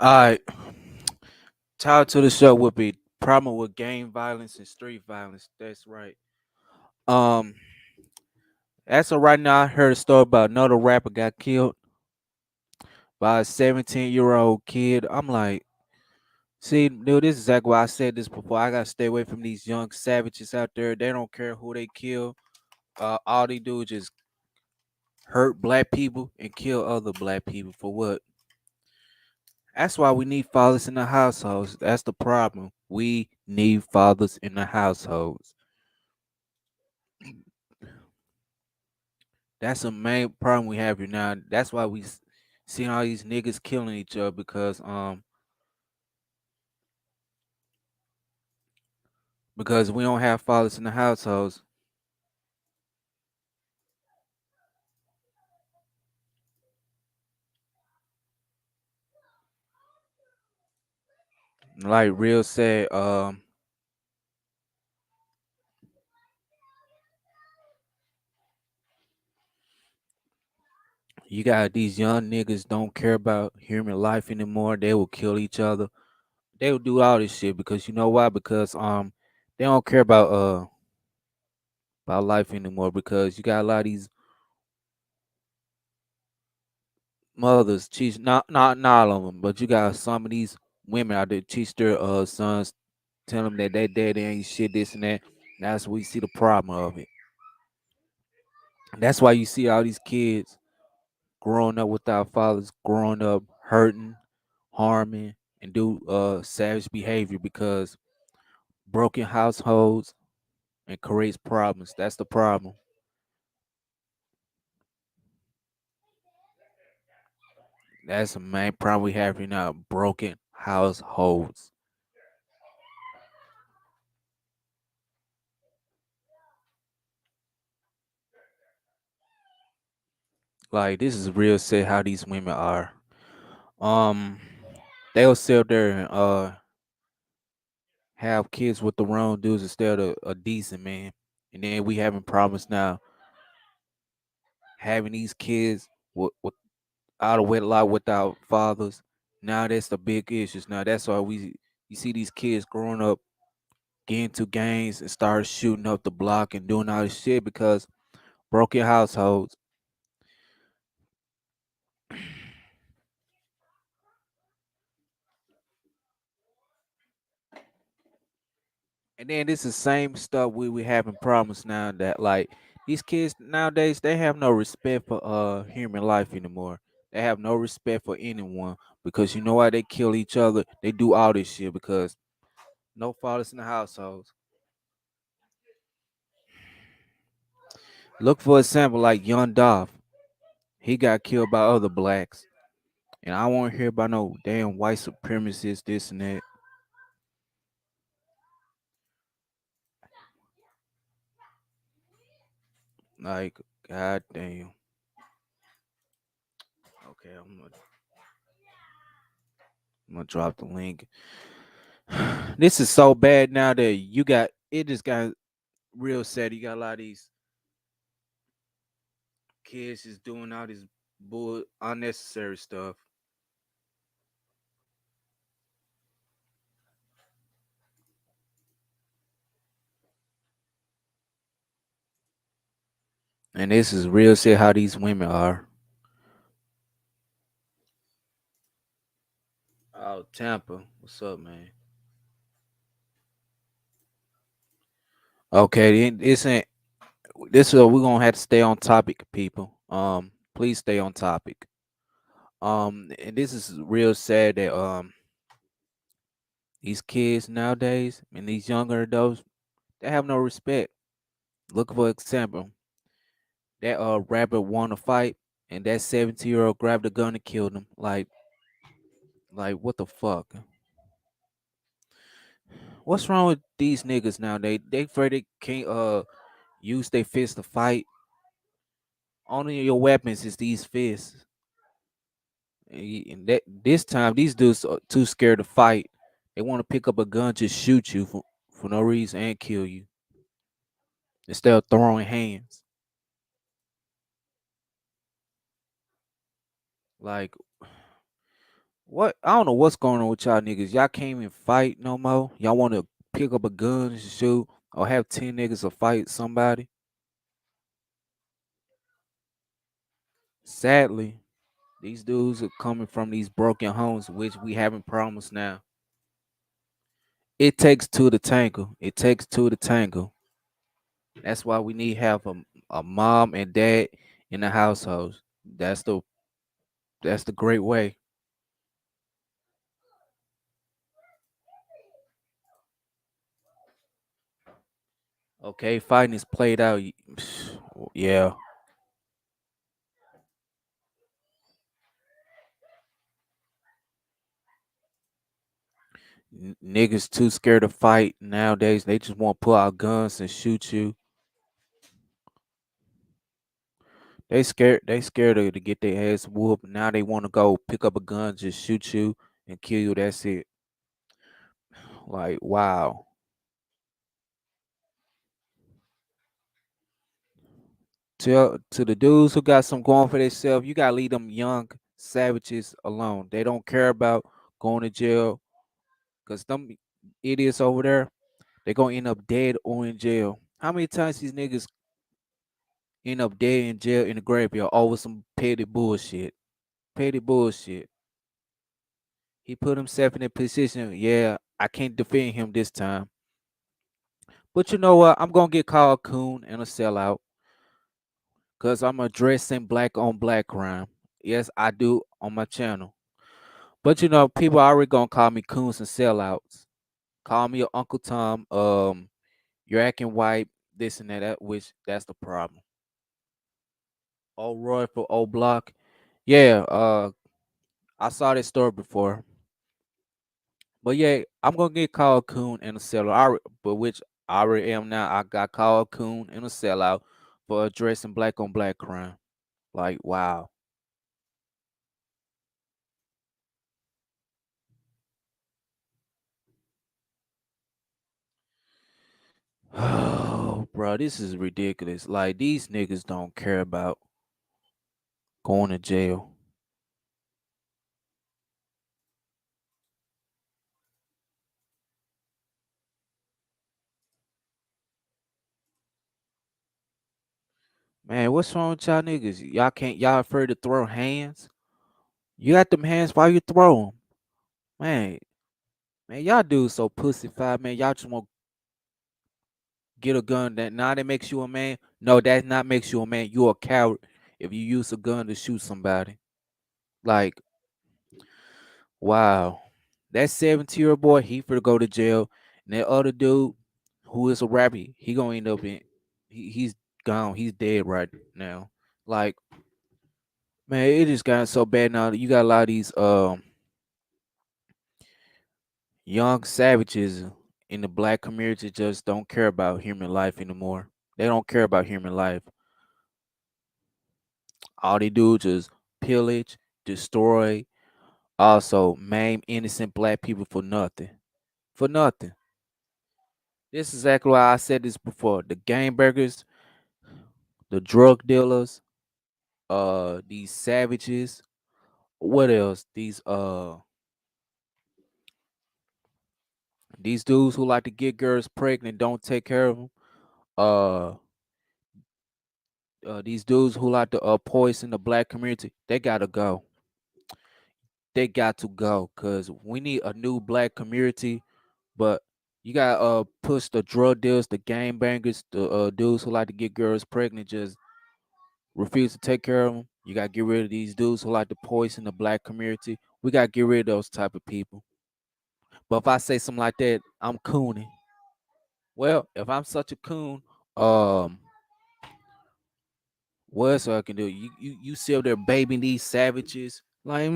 Alright, title to the show would be problem with gang violence and street violence. That's right. Um, as of right now, I heard a story about another rapper got killed by a 17-year-old kid. I'm like, see, dude, this is exactly why I said this before. I gotta stay away from these young savages out there. They don't care who they kill. All they do is just hurt black people and kill other black people for what? That's why we need fathers in the households. That's the problem. We need fathers in the households. That's a main problem we have here now. That's why seeing all these niggas killing each other because we don't have fathers in the households. Like real sad. You got these young niggas don't care about human life anymore. They will kill each other. They will do all this shit because you know why? Because they don't care about life anymore. Because you got a lot of these mothers teach not all of them, but you got some of these women out there teach their sons, tell them that their daddy ain't shit, this and that. That's where we see the problem of it. That's why you see all these kids growing up without fathers, growing up hurting, harming, and do savage behavior because broken households and creates problems. That's the problem. That's the main problem we have right now. Broken households. Like this is real sad how these women are. Um, they'll sit there and have kids with the wrong dudes instead of a decent man, and then we having problems now having these kids with out of wedlock without fathers. Now that's the big issues. Now that's why you see these kids growing up getting into gangs and start shooting up the block and doing all this shit because broken households. And then this is same stuff we having problems now that like these kids nowadays they have no respect for human life anymore. They have no respect for anyone because you know why they kill each other. They do all this shit because no fathers in the households. Look for example like Young Dolph. He got killed by other blacks. And I won't hear about no damn white supremacists, this and that. Like, god damn. Okay, I'm gonna drop the link. This is so bad now that you got it just got real sad. You got a lot of these kids just doing all this bull unnecessary stuff. And this is real sad how these women are. Oh, Tampa. What's up, man? Okay, then this ain't this we're gonna have to stay on topic, people. Please stay on topic. And this is real sad that these kids nowadays and these younger adults they have no respect. Look for example, that rapper won a fight and that 17-year-old grabbed a gun and killed him. Like what the fuck? What's wrong with these niggas now? They afraid they can't use their fists to fight. Only your weapons is these fists. And that this time these dudes are too scared to fight. They want to pick up a gun to shoot you for no reason and kill you instead of throwing hands. Like What I don't know what's going on with y'all niggas. Y'all can't even fight no more. Y'all want to pick up a gun and shoot, or have 10 niggas to fight somebody. Sadly, these dudes are coming from these broken homes, which we having problems now. It takes two to tangle. It takes two to tangle. That's why we need to have a mom and dad in the household. That's the that's the great way. Okay, fighting is played out. Yeah, niggas too scared to fight nowadays. They just want to pull out guns and shoot you. They scared. They scared to get their ass whooped. Now they want to go pick up a gun, just shoot you and kill you. That's it. Like wow. Tell to the dudes who got some going for themselves, you gotta leave them young savages alone. They don't care about going to jail because them idiots over there, they gonna end up dead or in jail. How many times these niggas end up dead in jail in the graveyard over some petty bullshit? Petty bullshit. He put himself in a position, yeah, I can't defend him this time. But you know what? I'm gonna get called coon and a sellout because I'm addressing black on black crime. Yes, I do on my channel. But you know, people already gonna call me coons and sellouts. Call me your Uncle Tom. You're acting white, this and that, which that's the problem. Old Roy for old block. Yeah, I saw this story before. But yeah, I'm gonna get called coon and a sellout. But which I already am now. I got called coon and a sellout for addressing black on black crime. Like wow. Oh, bro, this is ridiculous. Like these niggas don't care about going to jail. Man, what's wrong with y'all niggas? Y'all afraid to throw hands? You got them hands while you throw them. Man, man, y'all dudes so pussified, man. Y'all just want to get a gun that now that makes you a man. No, that not makes you a man. You a coward if you use a gun to shoot somebody. Like, wow. That 17-year-old boy, he for to go to jail. And that other dude who is a rapper, he gonna end up in he's gone. He's dead right now. Like, man, it just got so bad now. You got a lot of these young savages in the black community just don't care about human life anymore. They don't care about human life. All they do is just pillage, destroy, also maim innocent black people for nothing. For nothing. This is exactly why I said this before. The game burgers, the drug dealers, these savages, what else? These dudes who like to get girls pregnant, don't take care of them. Uh these dudes who like to poison the black community, they gotta go. They got to go because we need a new black community. But you got to push the drug dealers, the game bangers, the dudes who like to get girls pregnant, just refuse to take care of them. You got to get rid of these dudes who like to poison the black community. We got to get rid of those type of people. But if I say something like that, I'm cooning. Well, if I'm such a coon, um, what else I can do? You see up there babying these savages, like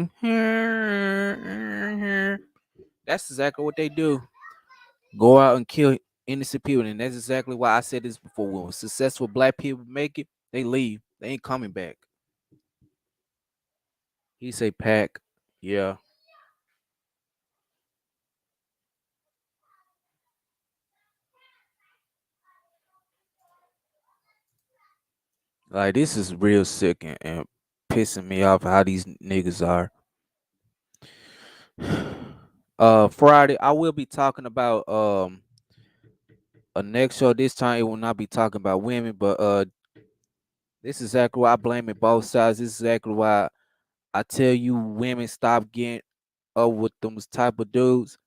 that's exactly what they do. Go out and kill innocent people, and that's exactly why I said this before. When successful black people make it, they leave. They ain't coming back. He say pack, yeah. Like this is real sick and pissing me off how these niggas are. Friday I will be talking about a next show. This time it will not be talking about women, but this is exactly why I blame it both sides. This is exactly why I tell you women stop getting up with them type of dudes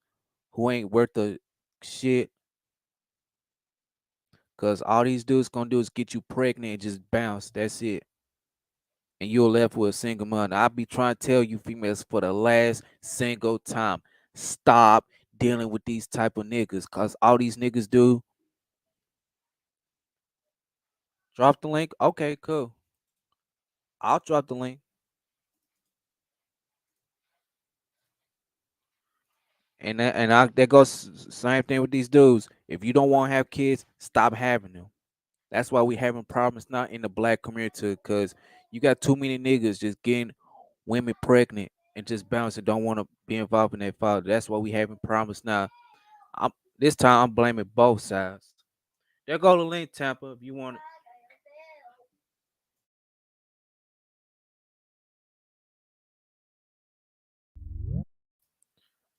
who ain't worth the shit. Cause all these dudes gonna do is get you pregnant and just bounce. That's it. And you're left with a single mother. I be trying to tell you females for the last single time. Stop dealing with these type of niggas. Cause all these niggas do. Drop the link. Okay, cool. I'll drop the link. That goes same thing with these dudes. If you don't want to have kids, stop having them. That's why we having problems not in the black community because you got too many niggas just getting women pregnant and just bouncing, don't want to be involved in their father. That's why we having problems now. I'm this time I'm blaming both sides. There go the link, Tampa. If you want it.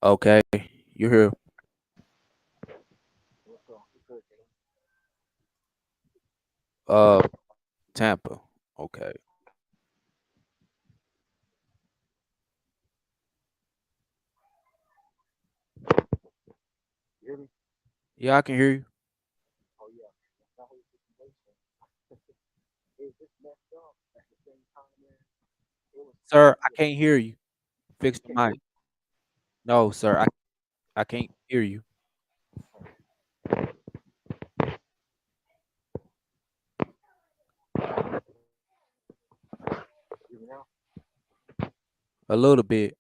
Okay, you're here. Uh, Tampa. Okay. Yeah, I can hear you, sir. I can't hear you. Fix the mic. No, sir. I can't hear you. A little bit.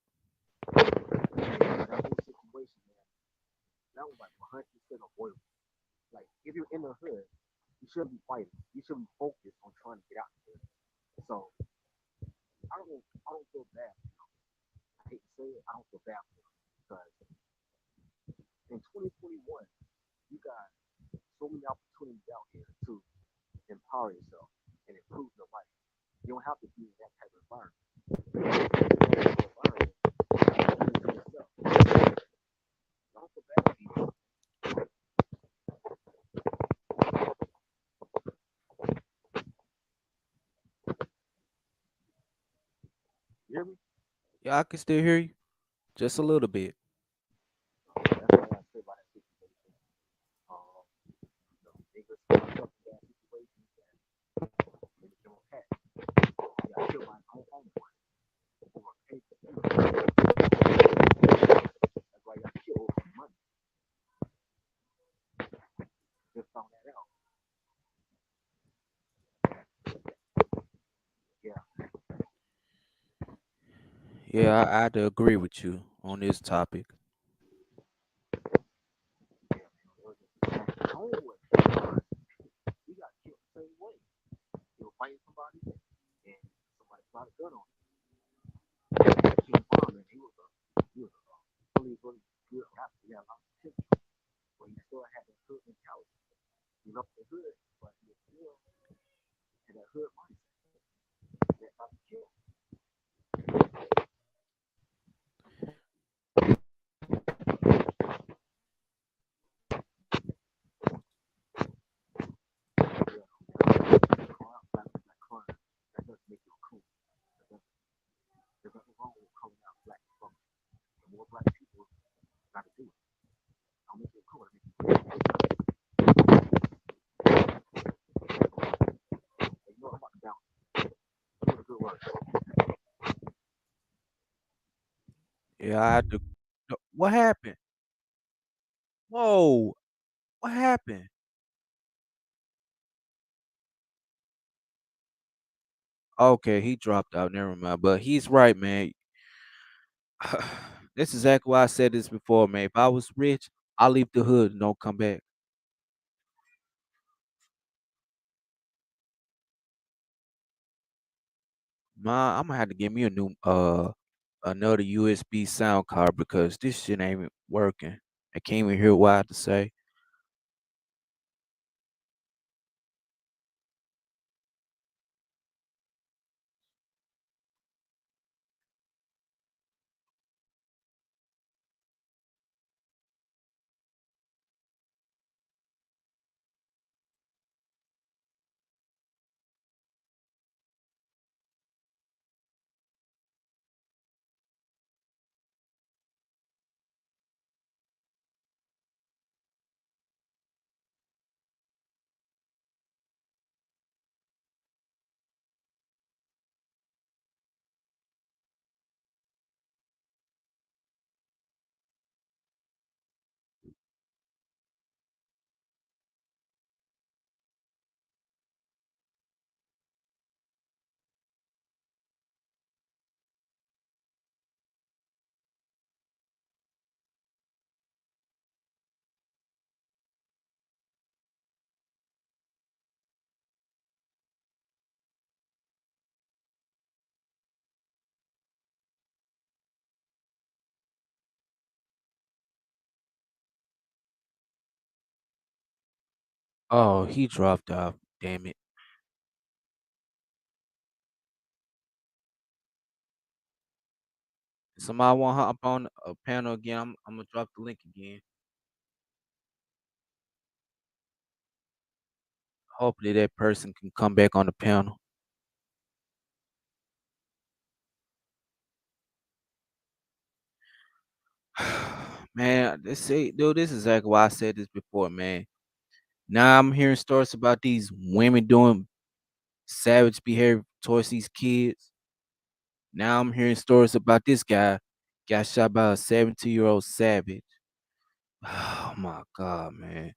Yeah, I can still hear you. Just a little bit. Yeah, I had to agree with you on this topic. Yeah, I had to. No, what happened? Whoa, what happened? Okay, he dropped out. Never mind. But he's right, man. This is exactly why I said this before, man. If I was rich, I'll leave the hood and don't come back. I'm gonna have to get me a new another USB sound card because this shit ain't even working. I can't even hear what I have to say. Oh, he dropped off. Damn it. Somebody want to hop on a panel again. I'm gonna drop the link again. Hopefully that person can come back on the panel. Man, this is exactly why I said this before, man. Now I'm hearing stories about these women doing savage behavior towards these kids. Now I'm hearing stories about this guy got shot by a 17-year-old savage. Oh my god, man.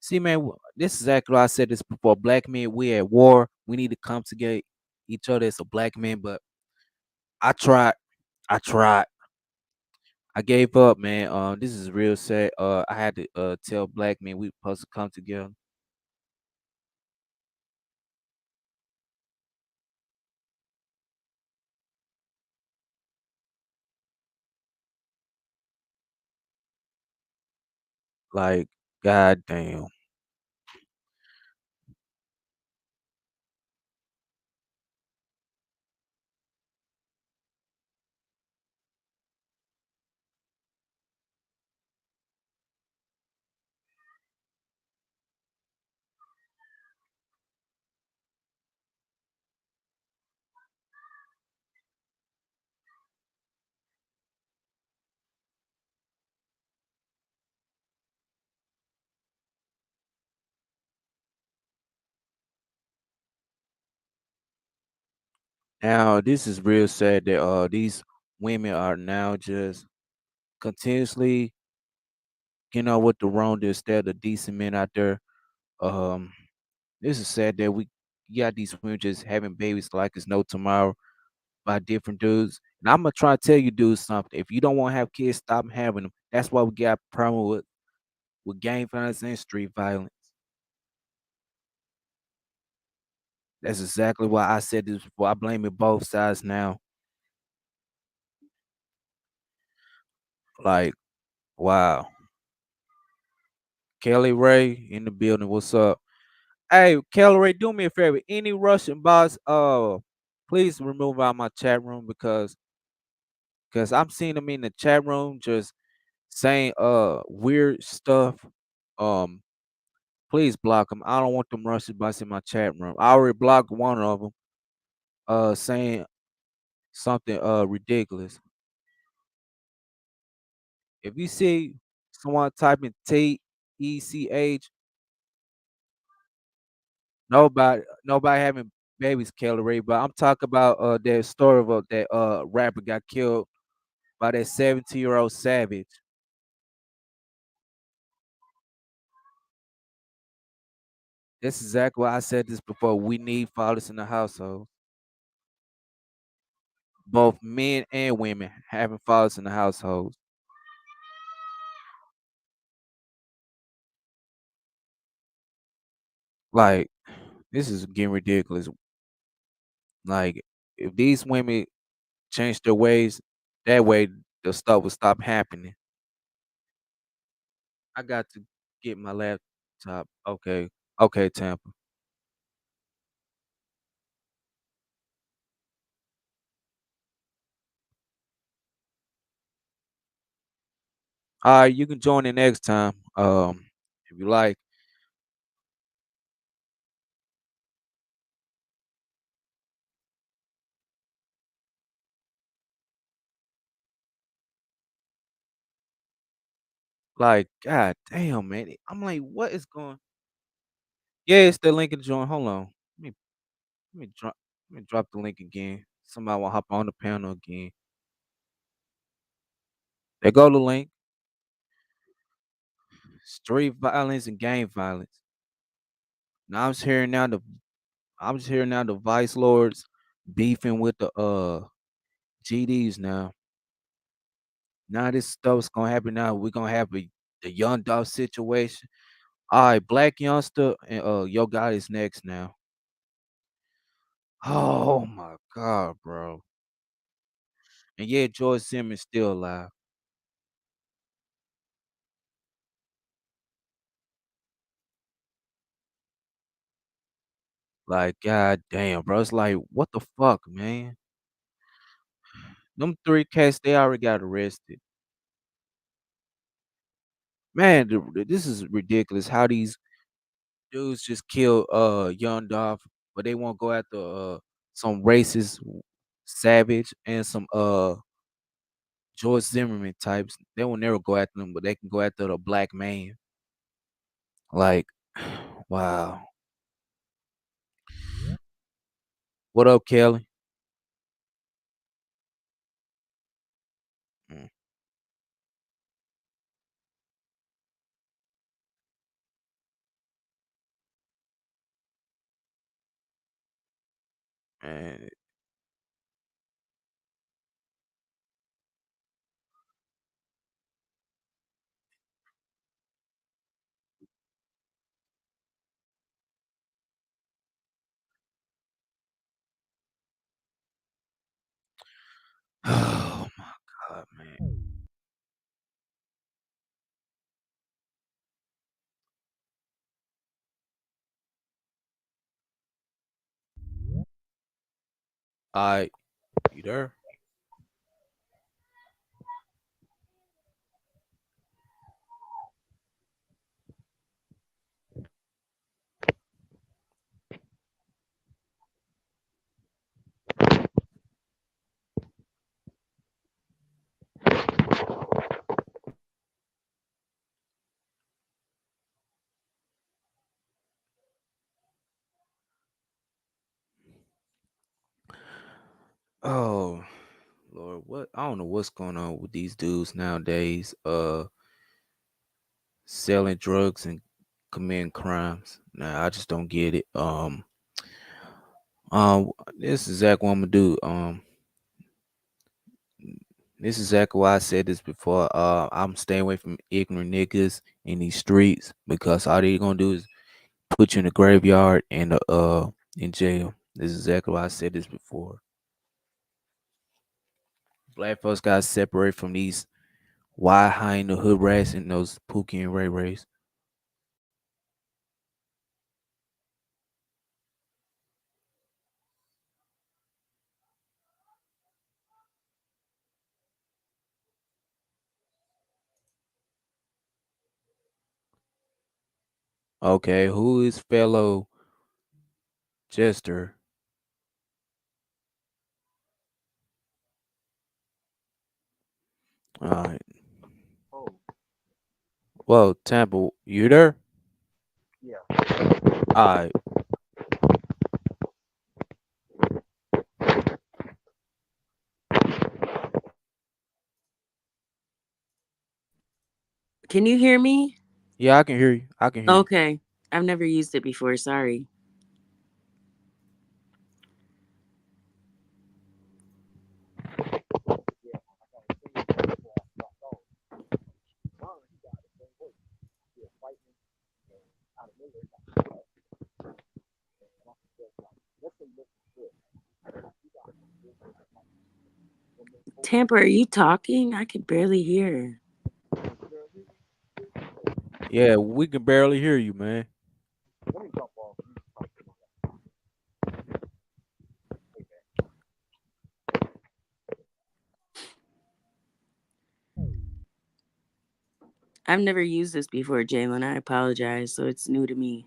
See, man, this is exactly why I said this before. Black men, we at war. We need to come together each other as a black man. But I tried. I tried. I gave up, man. This is real sad. I had to tell black men we supposed to come together. Like, goddamn. Now, this is real sad that these women are now just continuously, with the wrong instead of decent men out there. Um, this is sad that we got these women just having babies like it's no tomorrow by different dudes. And I'm gonna try to tell you dudes something. If you don't want to have kids, stop having them. That's why we got problem with gang violence and street violence. That's exactly why I said this before. I blame it both sides now. Like, wow. Kelly Ray in the building. What's up? Hey, Kelly Ray, do me a favor. Any Russian bots, please remove out my chat room because I'm seeing them in the chat room just saying weird stuff. Um, please block them. I don't want them Russian bots in my chat room. I already blocked one of them. Saying something ridiculous. If you see someone typing TECH, nobody having babies, Kelly Ray. But I'm talking about that story of that rapper got killed by that 17-year-old savage. That's exactly why I said this before. We need fathers in the household. Both men and women having fathers in the household. Like, this is getting ridiculous. Like, if these women change their ways, that way the stuff will stop happening. I got to get my laptop. Okay. Okay, Tampa. All right, you can join in next time. If you like. Like, god damn, man. I'm like, what is going? Yeah, it's the link and join. Hold on. Let me drop the link again. Somebody will hop on the panel again. There go the link. Street violence and gang violence. Now I'm just hearing now the vice lords beefing with the GDs now. Now this stuff's gonna happen now. We're gonna have the young dog situation. All right, Black Youngster and Yo God is next now. Oh my god, bro. And yeah, George Simmons still alive. Like, god damn, bro. It's like, what the fuck, man? Them 3 cats, they already got arrested. Man, this is ridiculous how these dudes just kill Young Dolph, but they won't go after some racist Savage and some George Zimmerman types. They will never go after them, but they can go after the black man. Like, wow. What up, Kelly? Mm, man. Oh my god, man. Alright, you there? Oh Lord, what I don't know what's going on with these dudes nowadays. Selling drugs and committing crimes. Nah, I just don't get it. This is exactly what I'm gonna do. This is exactly why I said this before. I'm staying away from ignorant niggas in these streets because all they gonna do is put you in the graveyard and in jail. This is exactly why I said this before. Black folks gotta separate from these wide high in the hood rats and those Pookie and Ray Rays. Okay, who is fellow Jester? All right. Well, Tampa, you there? All right. Can you hear me? Yeah, I can hear you. I can hear you. Okay. I've never used it before. Sorry. Tampa, are you talking? I can barely hear. Yeah, we can barely hear you, man. I've never used this before, Jalen. I apologize. So it's new to me.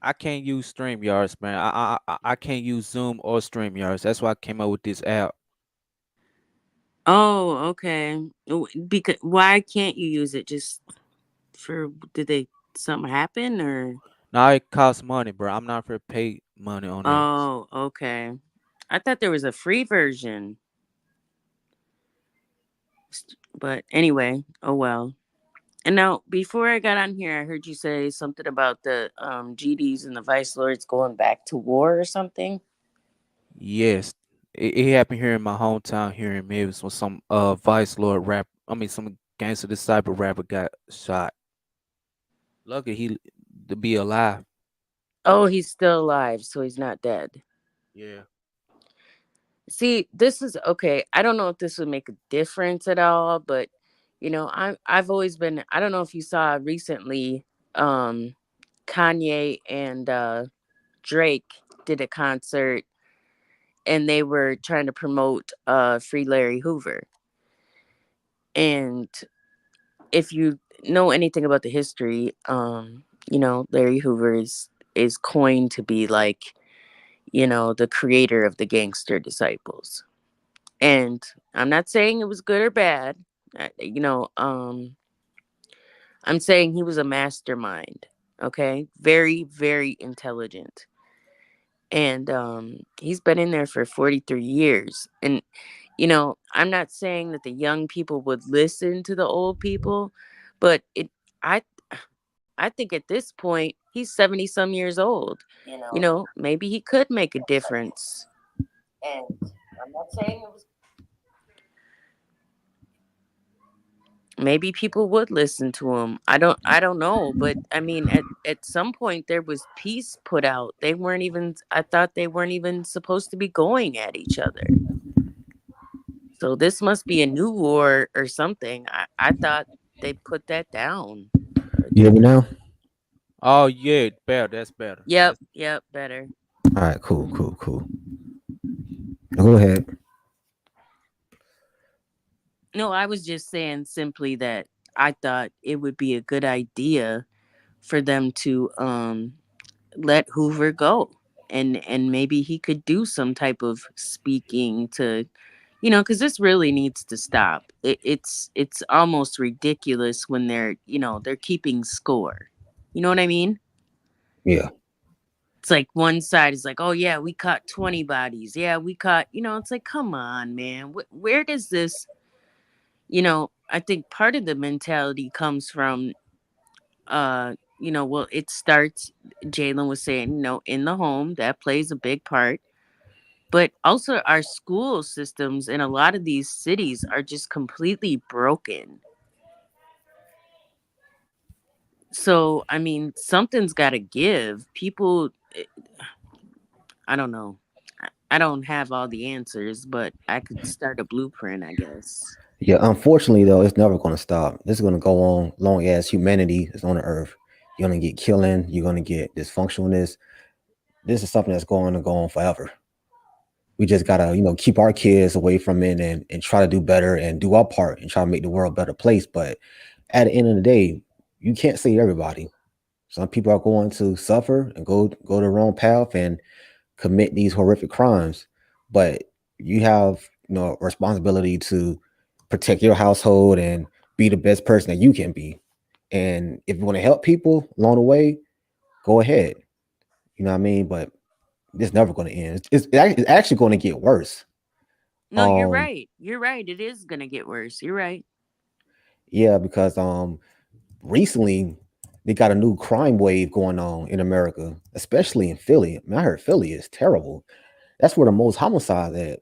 I can't use StreamYards, man. I can't use Zoom or StreamYards. That's why I came up with this app. Oh, okay. Because why can't you use it? Just for did they something happen or? Now it costs money, bro. I'm not for pay money on that. Oh, okay. I thought there was a free version. But anyway, oh well. And now, before I got on here, I heard you say something about the GDs and the Vice Lords going back to war or something. Yes, it happened here in my hometown here in Memphis when some Vice Lord rap. I mean, some gangster disciple rapper got shot. Lucky he to be alive. Oh, he's still alive, so he's not dead. Yeah. See, this is okay. I don't know if this would make a difference at all, but I've always been. I don't know if you saw recently, Kanye and Drake did a concert and they were trying to promote Free Larry Hoover. And if you know anything about the history, Larry Hoover is coined to be like, the creator of the Gangster Disciples. And I'm not saying it was good or bad. uh, You know, um, I'm saying he was a mastermind. Okay, very, very intelligent, and he's been in there for 43 years. And I'm not saying that the young people would listen to the old people, but I, I think at this point he's 70 some years old. Maybe he could make a difference. And I'm not saying it was. Maybe people would listen to him. I don't know, but I mean at some point there was peace put out. They weren't even I thought they weren't even supposed to be going at each other. So this must be a new war or something. I thought they put that down. But You hear me now? Oh yeah, better. That's better. yep, That's yep, better. All right, cool, cool, cool. Go ahead. No, I was just saying simply that I thought it would be a good idea for them to let Hoover go, and maybe he could do some type of speaking to, because this really needs to stop. It's almost ridiculous when they're keeping score. You know what I mean? Yeah, It's like one side is like, oh yeah, we caught 20 bodies. Yeah, we caught. It's like, come on, man. Where does this? I think part of the mentality comes from well, it starts, Jalen was saying, in the home, that plays a big part. But also our school systems in a lot of these cities are just completely broken. So, I mean, something's got to give. People, I don't know. I don't have all the answers, but I could start a blueprint, I guess. yeah. Unfortunately, though, it's never going to stop. This is going to go on long as humanity is on the earth. You're going to get killing. You're going to get dysfunctionalness. This is something that's going to go on forever. We just gotta, keep our kids away from it and try to do better and do our part and try to make the world a better place. But at the end of the day, you can't save everybody. Some people are going to suffer and go the wrong path and commit these horrific crimes. But you have, a responsibility to protect your household and be the best person that you can be. And if you want to help people along the way, go ahead. You know what I mean? But it's never going to end. It's actually going to get worse. No, you're Um, right. You're right. It is going to get worse. You're right. yeah, because recently they got a new crime wave going on in America, especially in Philly. I mean, I heard Philly is terrible. That's where the most homicides at.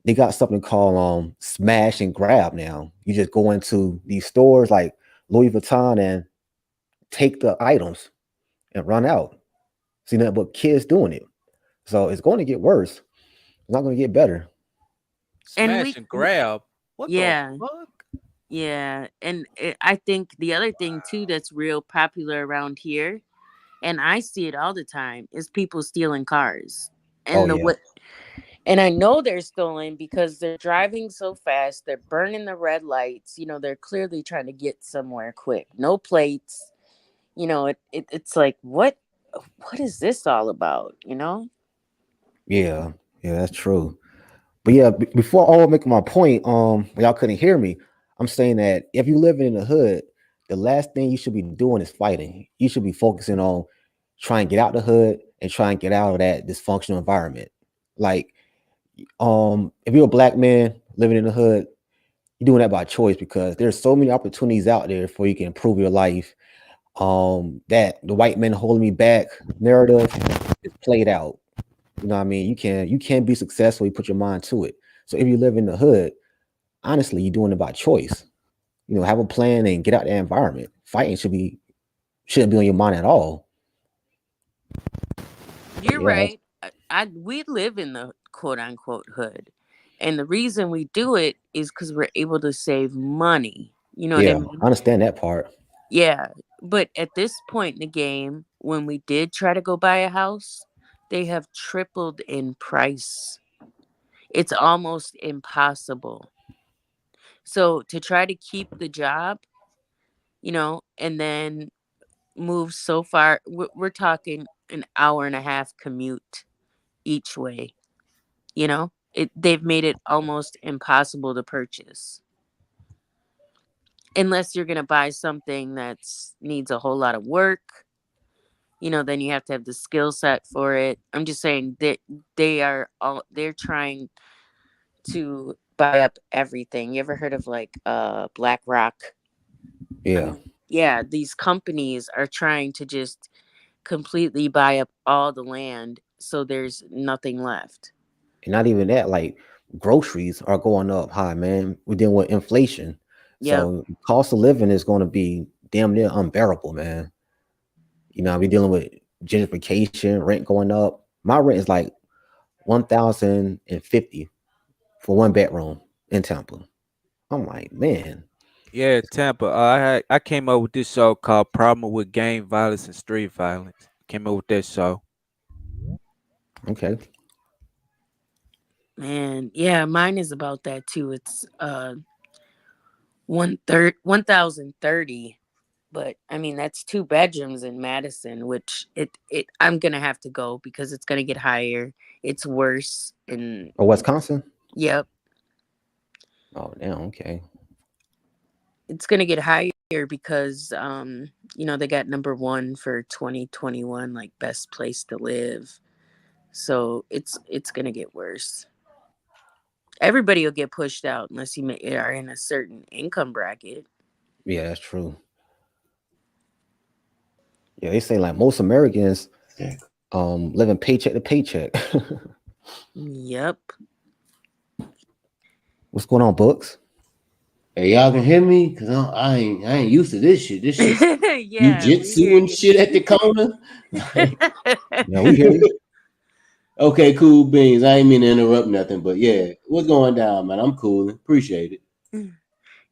They got something called smash and grab now. You just go into these stores like Louis Vuitton and take the items and run out. See nothing but kids doing it. So it's going to get worse. It's not going to get better. And smash and grab. What the yeah. fuck? Yeah, and I think the other thing too that's real popular around here, and I see it all the time, is people stealing cars. Oh And the yeah, what? And I know they're stolen because they're driving so fast, they're burning the red lights. They're clearly trying to get somewhere quick. No plates. It's like what is this all about? yeah, yeah. That's true. But yeah, before I make my point, y'all couldn't hear me. I'm saying that if you live in the hood, the last thing you should be doing is fighting. You should be focusing on trying to get out the hood and try and get out of that dysfunctional environment. Like, if you're a black man living in the hood, you're doing that by choice because there's so many opportunities out there for you can improve your life. That the white men holding me back narrative is played out. You know what I mean? You can be successful. You put your mind to it. So if you live in the hood, honestly, you're doing it by choice. Have a plan and get out the environment. Fighting shouldn't be on your mind at all. But You're yeah, that's right. We live in the quote unquote hood. And the reason we do it is because we're able to save money. You know what I yeah, I mean? understand that part. Yeah. But at this point in the game, when we did try to go buy a house, They have tripled in price. It's almost impossible. So to try to keep the job, and then move so far, we're talking an hour and a half commute each way. They've made it almost impossible to purchase unless you're going to buy something that's needs a whole lot of work. Then you have to have the skill set for it. I'm just saying that they're trying to buy up everything. You ever heard of like BlackRock? I Yeah. mean, yeah, these companies are trying to just completely buy up all the land so there's nothing left. And not even that, like groceries are going up high, man. We're dealing with inflation. Yep. So cost of living is going to be damn near unbearable, man. We're dealing with gentrification, rent going up. My rent is like 1,050 for one bedroom in Tampa. I'm like, man, Yeah, Tampa. I came up with this show called "Problem with Gang Violence and Street Violence." Came up with that show. okay. Man, yeah, mine is about that too. It's 1,030. But I mean that's two bedrooms in Madison, which I'm gonna have to go because it's gonna get higher. It's worse. And Or Wisconsin? yep, Oh, damn. Okay. it's gonna get higher because they got number one for 2021, like best place to live. So it's gonna get worse. Everybody will get pushed out unless are in a certain income bracket. Yeah, that's true. Yeah, they say like most Americans living paycheck to paycheck. Yep. What's going on, Books? Hey, y'all can hear me? Cause I ain't used to this shit. This shit Yeah, we hear jujitsu and you. shit at the corner. Yeah, we hear you. Okay, cool beans. I ain't mean to interrupt nothing, but yeah, what's going down, man? I'm cool. Appreciate it.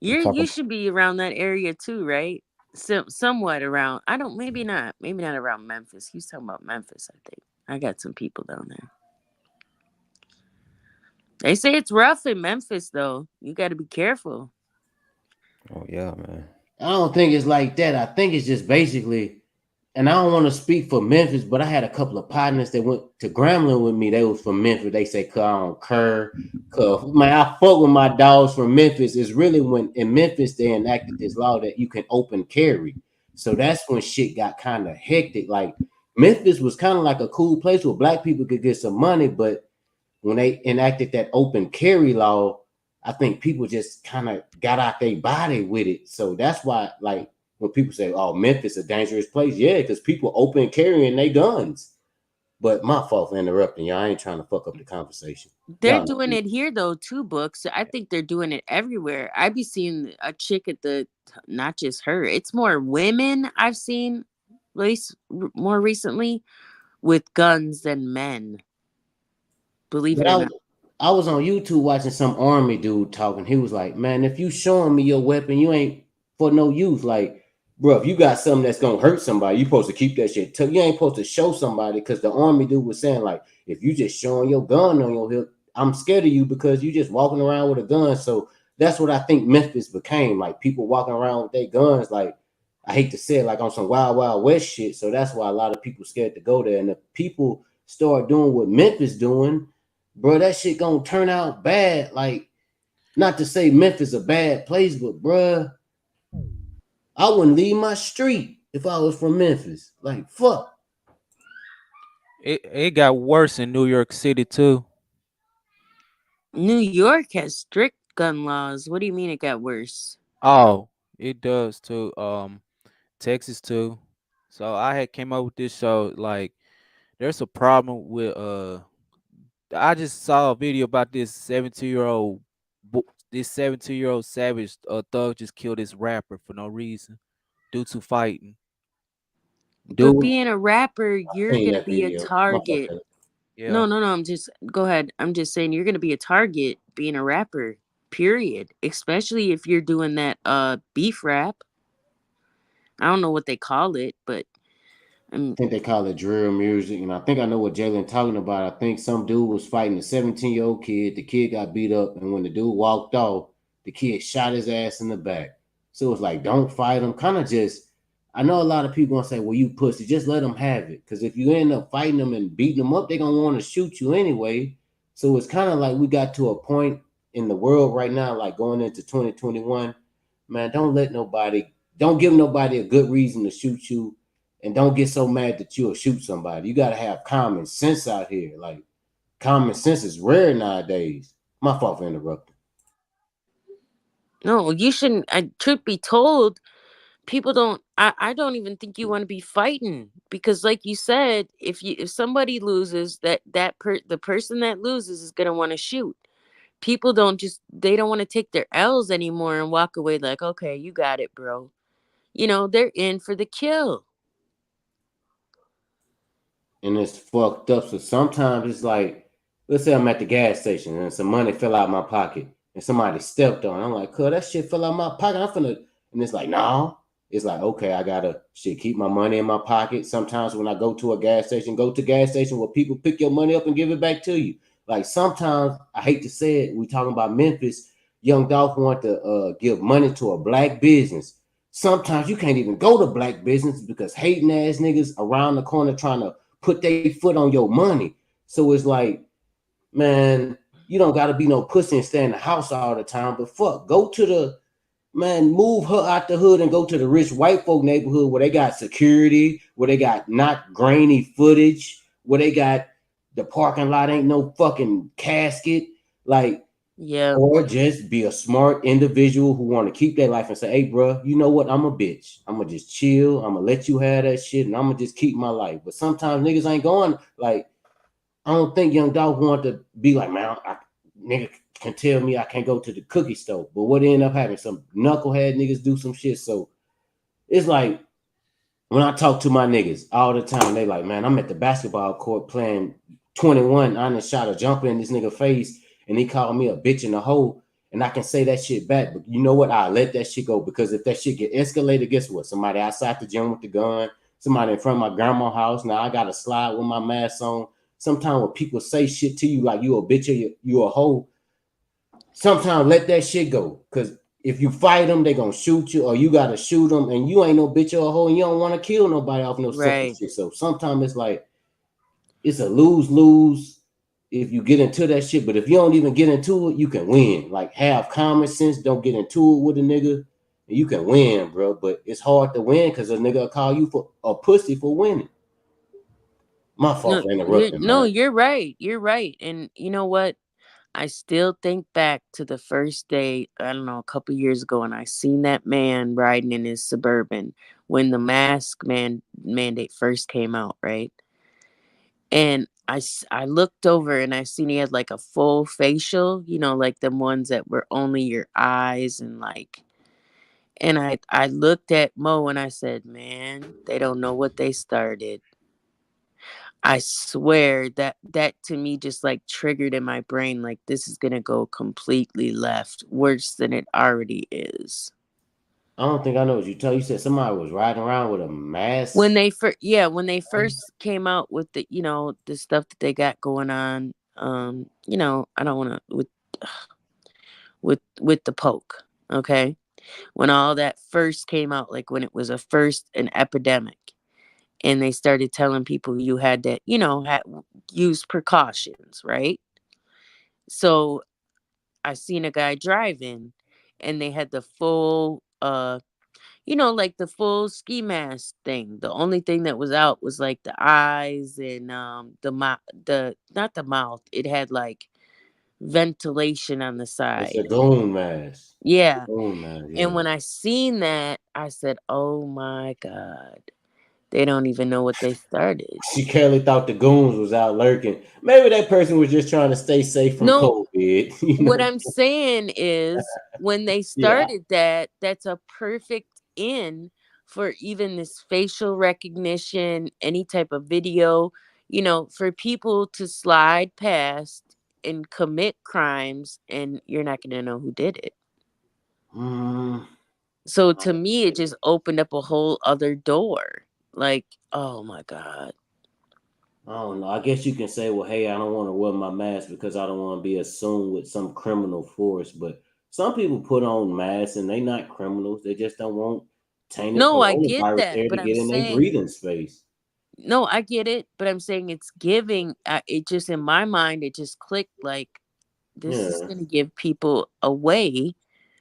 You should be around that area too, right? Somewhat around. I don't. Maybe not. Maybe not around Memphis. He's talking about Memphis. I think I got some people down there. They say it's rough in Memphis, though. You got to be careful. Oh yeah, man. I don't think it's like that. I think it's just basically, and I don't want to speak for Memphis, but I had a couple of partners that went to Grambling with me. They was from Memphis. They say, "Cuz I don't care." Cuz man, I fuck with my dogs from Memphis. It's really when in Memphis they enacted this law that you can open carry. So that's when shit got kind of hectic. Like Memphis was kind of like a cool place where black people could get some money, but when they enacted that open carry law, I think people just kind of got out their body with it. So that's why, like, when people say, "Oh, Memphis a dangerous place," yeah, because people open carrying their guns. But my fault for interrupting y'all. I ain't trying to fuck up the conversation. They're Y'all doing know. it here though too, Books. I think they're doing it everywhere. I be seeing a chick at not just her. It's more women I've seen, at least more recently, with guns than men. Believe it But or not. I was on YouTube watching some army dude talking. He was like, "Man, if you showing me your weapon, you ain't for no use. Like, bro, if you got something that's gonna hurt somebody, you supposed to keep that shit. You ain't supposed to show somebody." Because the army dude was saying, like, if you just showing your gun on your hip, I'm scared of you because you just walking around with a gun. So that's what I think Memphis became. Like people walking around with their guns. Like I hate to say it, like on some wild, wild west shit. So that's why a lot of people scared to go there. And if people start doing what Memphis doing, bro, that shit gonna turn out bad. Like, not to say Memphis a bad place, but bro, I wouldn't leave my street if I was from Memphis. Like, fuck. It got worse in New York City too. New York has strict gun laws. What do you mean it got worse? Oh, it does too. Texas too. So I had came up with this show like there's a problem with I just saw a video about this 17-year-old this 17-year-old savage thug just killed this rapper for no reason due to fighting. But Dude, being a rapper, I you're seen gonna that be a video. My fault. target. yeah. No. I'm just go ahead. I'm just saying you're gonna be a target being a rapper. Period. Especially if you're doing that beef rap. I don't know what they call it, but Mm, think they call it drill music, and I think I know what Jalen talking about. I think some dude was fighting a 17-year-old kid. The kid got beat up, and when the dude walked off, the kid shot his ass in the back. So it's like, don't fight him. Kind of just, I know a lot of people gonna say, "Well, you pussy, just let them have it." Because if you end up fighting them and beating them up, they're gonna want to shoot you anyway. So it's kind of like we got to a point in the world right now, like going into 2021. Man, don't give nobody a good reason to shoot you, and don't get so mad that you'll shoot somebody. You gotta have common sense out here. Like common sense is rare nowadays. My fault for interrupting. no, you shouldn't. Truth be told, people don't. I don't even think you want to be fighting because, like you said, if somebody loses, the person that loses is gonna want to shoot. People they don't want to take their L's anymore and walk away like, okay, you got it, bro. They're in for the kill. And it's fucked up. So sometimes it's like, let's say I'm at the gas station and some money fell out my pocket and somebody stepped on it. I'm like, cuz that shit fell out my pocket. I'm finna, and it's like, no. It's like, okay, I gotta keep my money in my pocket. Sometimes when I go to a gas station, go to gas station where people pick your money up and give it back to you. Like sometimes, I hate to say it, we talking about Memphis, Young Dolph want to give money to a black business. Sometimes you can't even go to black business because hating ass niggas around the corner trying to put their foot on your money. So it's like, man, you don't gotta be no pussy and stay in the house all the time. But fuck, go to the move her out the hood and go to the rich white folk neighborhood where they got security, where they got not grainy footage, where they got the parking lot ain't no fucking casket. Like, Yeah. or just be a smart individual who want to keep their life and say, hey, bro, you know what? I'm a bitch. I'm going to just chill. I'm going to let you have that shit and I'm going to just keep my life. But sometimes niggas ain't going, like, I don't think Young Dog want to be like, man, nigga can tell me I can't go to the cookie store. But what end up having some knucklehead niggas do some shit. So it's like, when I talk to my niggas all the time, they like, man, I'm at the basketball court playing 21. I done shot a jumper in this nigga face and he called me a bitch in the hole. And I can say that shit back. But you know what? I let that shit go because if that shit get escalated, guess what? Somebody outside the gym with the gun, somebody in front of my grandma's house. Now I got to slide with my mask on. Sometimes when people say shit to you like you a bitch or you a hoe, sometimes let that shit go. Because if you fight them, they gonna shoot you, or you gotta shoot them, and you ain't no bitch or a hoe, and you don't want to kill nobody off no simple Right. shit. So sometimes it's like it's a lose-lose if you get into that shit. But if you don't even get into it, you can win. Like have common sense, don't get into it with a nigga, and you can win, bro. But it's hard to win because a nigga will call you for a pussy for winning. My fault No, for interrupting, man. you're right. You're right. And you know what? I still think back to the first day, I don't know, a couple years ago, and I seen that man riding in his Suburban when the mandate first came out, right? And I looked over and I seen he had like a full facial, like them ones that were only your eyes and like, and I looked at Mo and I said, man, they don't know what they started. I swear that to me just like triggered in my brain like this is gonna go completely left, worse than it already is. I don't think I know what you tell. You said somebody was riding around with a mask. When they first came out with the stuff that they got going on, I don't want to with the poke, okay? When all that first came out, like when it was an epidemic, and they started telling people you had to, use precautions, right? So I seen a guy driving and they had the full like the full ski mask thing. The only thing that was out was like the eyes and the mouth, the not the mouth. It had like ventilation on the It's a side. goon mask. Yeah. Goon mask, And yeah. when I seen that, I said, "Oh my god. They don't even know what they started." She clearly thought the goons was out lurking. Maybe that person was just trying to stay safe from No, COVID. what I'm saying is when they Yeah. started that's a perfect in for even this facial recognition, any type of video, for people to slide past and commit crimes and you're not going to know who did it. Mm, So to me, it just opened up a whole other door. Like, oh my God. I don't know. I guess you can say, well, hey, I don't want to wear my mask because I don't want to be assumed with some criminal force. But some people put on masks and they not criminals. They just don't want tainted No, I get coronavirus that, air to but I'm get in their saying, breathing space. no, I get it, but I'm saying it's giving. It just in my mind, it just clicked like this is Yeah. going to give people a way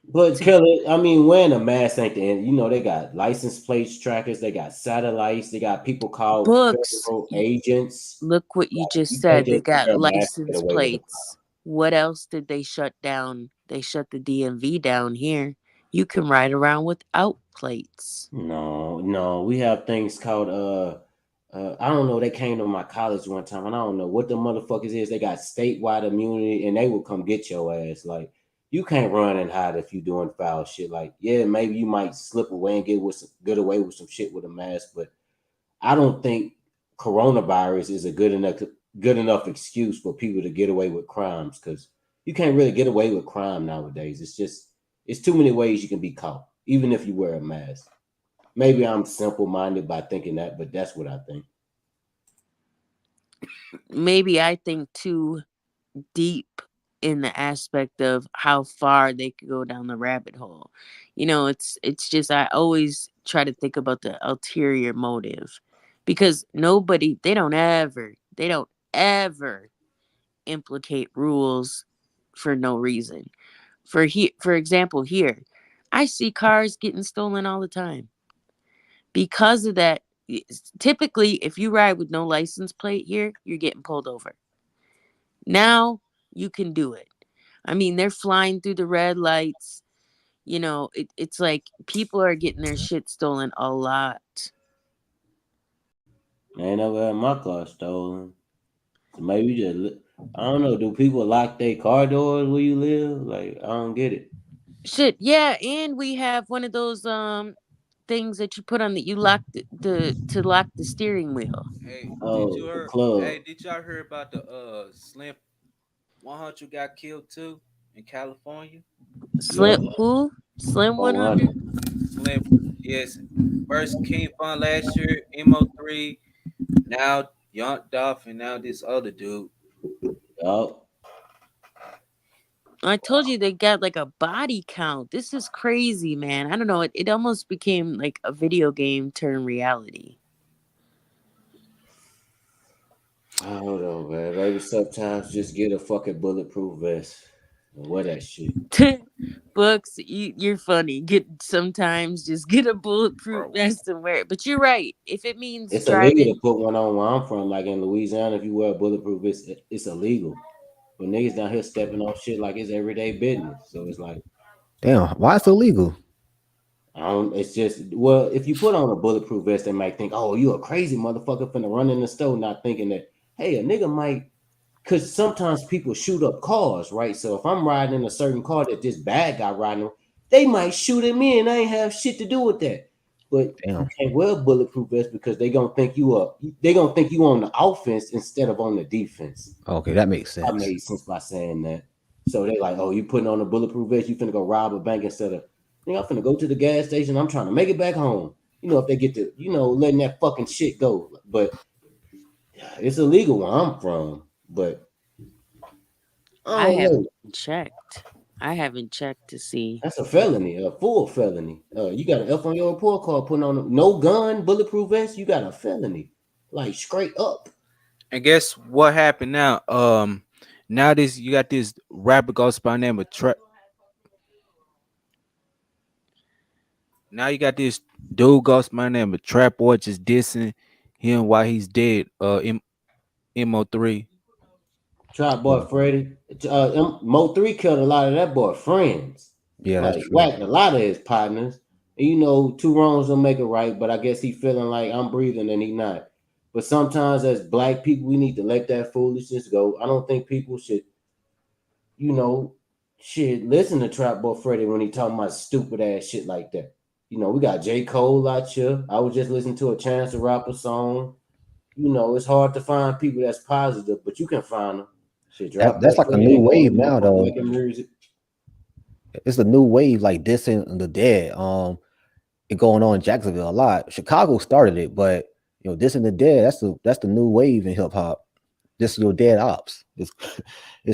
But to Kelly, I mean, wearing a mask ain't the end. You know, they got license plates trackers, they got satellites, they got people called books. federal agents. Look what you Like, just you can't said. They just got wear a mask and get license away with it. plates. What else did they shut down? They shut the DMV down here. You can ride around without plates. No, we have things called I don't know. They came to my college one time, and I don't know what the motherfuckers is. They got statewide immunity, and they will come get your ass. Like you can't run and hide if you doing foul shit. Like yeah, maybe you might slip away and get away with some shit with a mask, but I don't think coronavirus is a good enough excuse for people to get away with crimes because you can't really get away with crime nowadays. It's too many ways you can be caught, even if you wear a mask. Maybe I'm simple minded by thinking that, but that's what I think. Maybe I think too deep in the aspect of how far they could go down the rabbit hole. It's just I always try to think about the ulterior motive because they don't ever implicate rules for no reason. For example, here, I see cars getting stolen all the time. Because of that, typically if you ride with no license plate here, you're getting pulled over. Now you can do it. I mean, they're flying through the red lights. It's like people are getting their shit stolen a lot. I ain't never had my car stolen. So maybe I don't know. Do people lock their car doors where you live? Like, I don't get it. Shit, yeah, and we have one of those things that you put on that you lock the to lock the steering wheel. Hey, did you Oh, the hear? club. Hey, did y'all hear about the Slim 100 got killed too in California? Slim Yeah, who? Slim 100? 400. Slim, yes. First King Fun last year, Mo3, now Young Dolph, and now this other dude. Yup. I told you they got like a body count. This is crazy, man. I don't know. It almost became like a video game turned reality. Hold on, man. Maybe sometimes just get a fucking bulletproof vest and wear that shit. Books, you're funny. Sometimes just get a bulletproof Bro. vest and wear it. But you're right. If it means It's illegal driving, to put one on where I'm from. Like in Louisiana, if you wear a bulletproof vest, it's illegal. But niggas down here stepping on shit like it's everyday business. So it's like, Damn, why it's illegal? it's just, well, if you put on a bulletproof vest, they might think, oh, you a crazy motherfucker finna run in the store, not thinking that, hey, a nigga might, because sometimes people shoot up cars, right? So if I'm riding in a certain car that this bad guy riding, they might shoot at me and I ain't have shit to do with that. But you Damn. can't wear a bulletproof vest because they gonna think you on the offense instead of on the defense. Okay, that makes I sense. made sense by saying that. So they like, oh, you putting on a bulletproof vest, you finna go rob a bank instead of, I'm finna go to the gas station. I'm trying to make it back home. If they get to, letting that fucking shit go. But it's illegal where I'm from. But I I don't know. haven't checked. I haven't checked to see. That's a felony, a full felony. You got an F on your report card putting on no gun, bulletproof vest. You got a felony, like straight up. And guess what happened now? Now you got this rapper ghost by the name of Trap. Now you got this dude ghost by the name of Trap Boy just dissing him while he's dead. Mo3. Trap boy Freddy. Mo3 killed a lot of that boy friends. Yeah, that's Like true. whacked a lot of his partners. And, two wrongs don't make it right, but I guess he feeling like I'm breathing and he not. But sometimes as black people, we need to let that foolishness go. I don't think people should, listen to Trap Boy Freddy when he talking about stupid ass shit like that. We got J. Cole out here. I was just listening to a Chance the Rapper song. It's hard to find people that's positive, but you can find them. Shit, That's like a new wave now, though. It's a new wave, like dissing the dead. it going on in Jacksonville a lot. Chicago started it, but this and the dead, that's the new wave in hip hop. This your dead ops. It's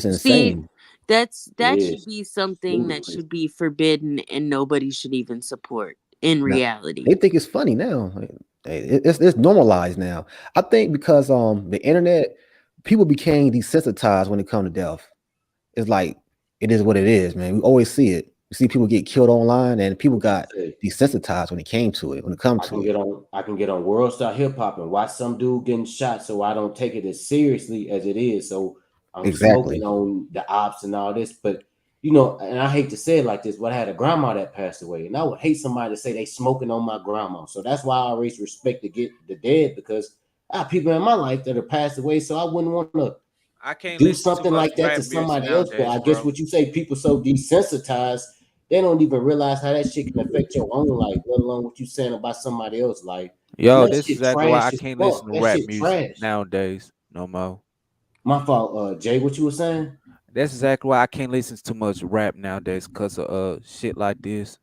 See, insane. that It should is be something that ludicrous. should be forbidden and nobody should even support in Now reality. they think it's funny now. It's normalized now. I think because the internet, people became desensitized when it comes to death. It's like it is what it is, man. We always see it. We see people get killed online, and people got Say, desensitized when it came to it. When it comes I to can it, get on World Star Hip Hop and watch some dude getting shot, so I don't take it as seriously as it is. So I'm smoking exactly. on the ops and all this, but and I hate to say it like this, but I had a grandma that passed away, and I would hate somebody to say they smoking on my grandma. So that's why I always respect to get the dead, because I have people in my life that have passed away, so I wouldn't want to I can't do listen to something much like that rap to music somebody else. But nowadays, I guess bro. what you say, people so desensitized, they don't even realize how that shit can affect your own life, let alone what you saying about somebody else's life. And Yo, that this is shit exactly why I trash as can't listen fuck. to That rap shit music trash. nowadays no more. My fault, Jay. What you were saying? That's exactly why I can't listen to much rap nowadays because of shit like this.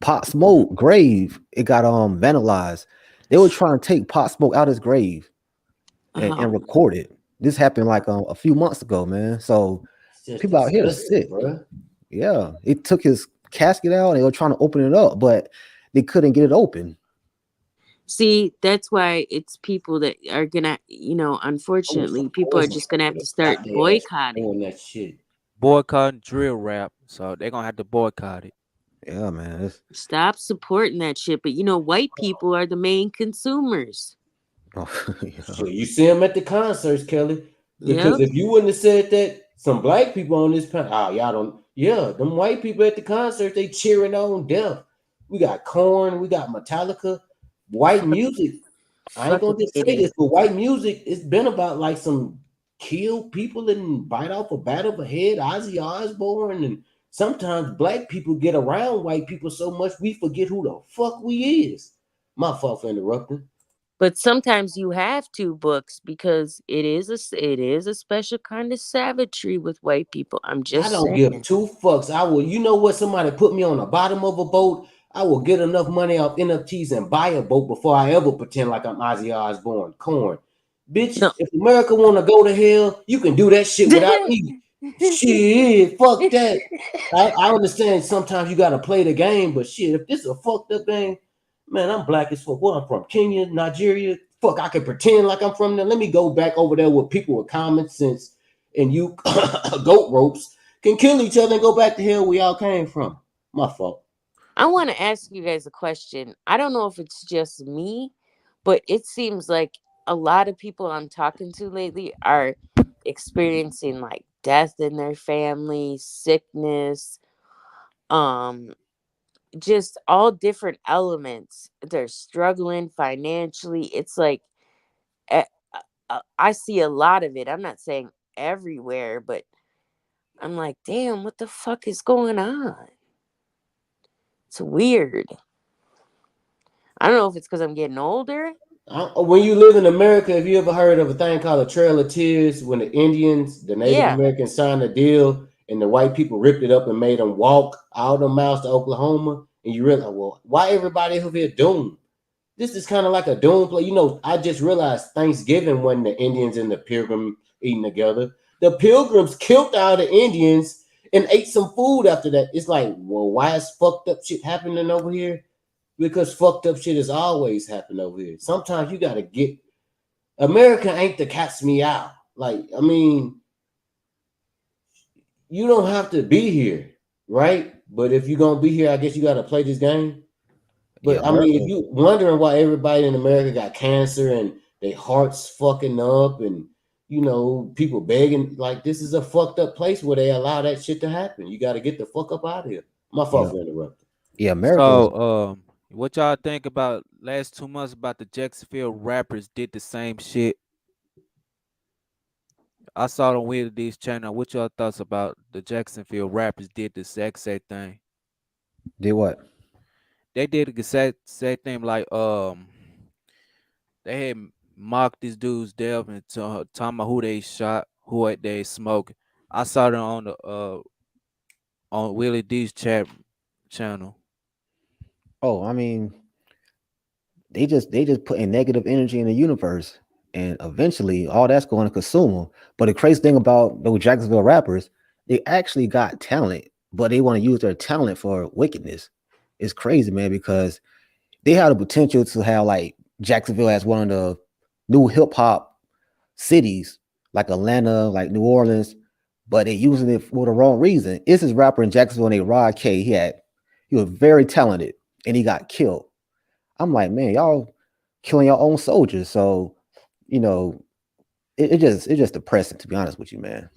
Pop Smoke grave, it got vandalized. They were trying to take Pop Smoke out his grave and Um, record it. This happened like a few months ago, man. So It's just people out here are disgusting, sick. bro. Yeah, it took his casket out. And they were trying to open it up, but they couldn't get it open. See, that's why it's people that are gonna, I wish some unfortunately, people are poison just gonna have would to have got start their ass boycotting. doing that shit. Boycotting drill rap, so they're gonna have to boycott it. Yeah, man. Stop supporting that shit. But white people are the main consumers. Yeah. Shit, you see him at the concerts, Kelly. Because Yep. if you wouldn't have said that, some black people on this panel, y'all don't. Yeah, them white people at the concert, they cheering on death. We got Korn, we got Metallica, white music. I ain't gonna Fucking just say this, idiot. but white music, it's been about like some kill people and bite off a bat of a head, Ozzy Osbourne, and sometimes black people get around white people so much we forget who the fuck we is. My fault for interrupting. But sometimes you have to books because it is a special kind of savagery with white people. I'm I just don't give saying. two fucks. I will, you know what? Somebody put me on the bottom of a boat. I will get enough money off NFTs and buy a boat before I ever pretend like I'm Ozzy Osbourne. Corn. Bitch, No. if America want to go to hell, you can do that shit without me. Shit, fuck that. I understand sometimes you got to play the game, but shit, if this is a fucked up game, man, I'm black as fuck. Where I'm from, Kenya, Nigeria. Fuck, I can pretend like I'm from there. Let me go back over there with people with common sense and you goat ropes can kill each other and go back to hell we all came from. My fault. I want to ask you guys a question. I don't know if it's just me, but it seems like a lot of people I'm talking to lately are experiencing like death in their family, sickness, um just all different elements. They're struggling financially. It's like eh, I see a lot of it. I'm not saying everywhere, but I'm like, damn, what the fuck is going on? It's weird. I don't know if it's because I'm getting older. When you live in America, have you ever heard of a thing called a Trail of Tears when the Indians, the Native Yeah. Americans signed a deal and the white people ripped it up and made them walk all the miles to Oklahoma? And you realize, well, why everybody over here doomed? This is kind of like a doom play. I just realized Thanksgiving when the Indians and the Pilgrim eating together. The Pilgrims killed all the Indians and ate some food after that. It's like, well, why is fucked up shit happening over here? Because fucked up shit has always happened over here. Sometimes you gotta get America ain't the cat's meow. Like, I mean, you don't have to be here, right? But if you're gonna be here, I guess you gotta play this game. Yeah, But I mean, America. if you wondering why everybody in America got cancer and their hearts fucking up and people begging, like this is a fucked up place where they allow that shit to happen. You gotta get the fuck up out of here. My fault Yeah, for interrupting. yeah, America is. So, what y'all think about last 2 months about the Jacksonville rappers did the same shit? I saw it on Will D's channel. What y'all thoughts about the Jacksonville rappers did the exact same thing? Did what? They did the exact same thing. Like, they had mocked this dude's death and talking about who they shot, they smoked. I saw it on Willie D's channel. Oh, I mean, they just put in negative energy in the universe, and eventually all that's going to consume them. But the crazy thing about those Jacksonville rappers, they actually got talent, but they want to use their talent for wickedness. It's crazy, man, because they have the potential to have like Jacksonville as one of the new hip hop cities, like Atlanta, like New Orleans, but they're using it for the wrong reason. It's this rapper in Jacksonville named Rod K. He was very talented and he got killed. I'm like, man, y'all killing your own soldiers. So, you know, it's just depressing to be honest with you, man.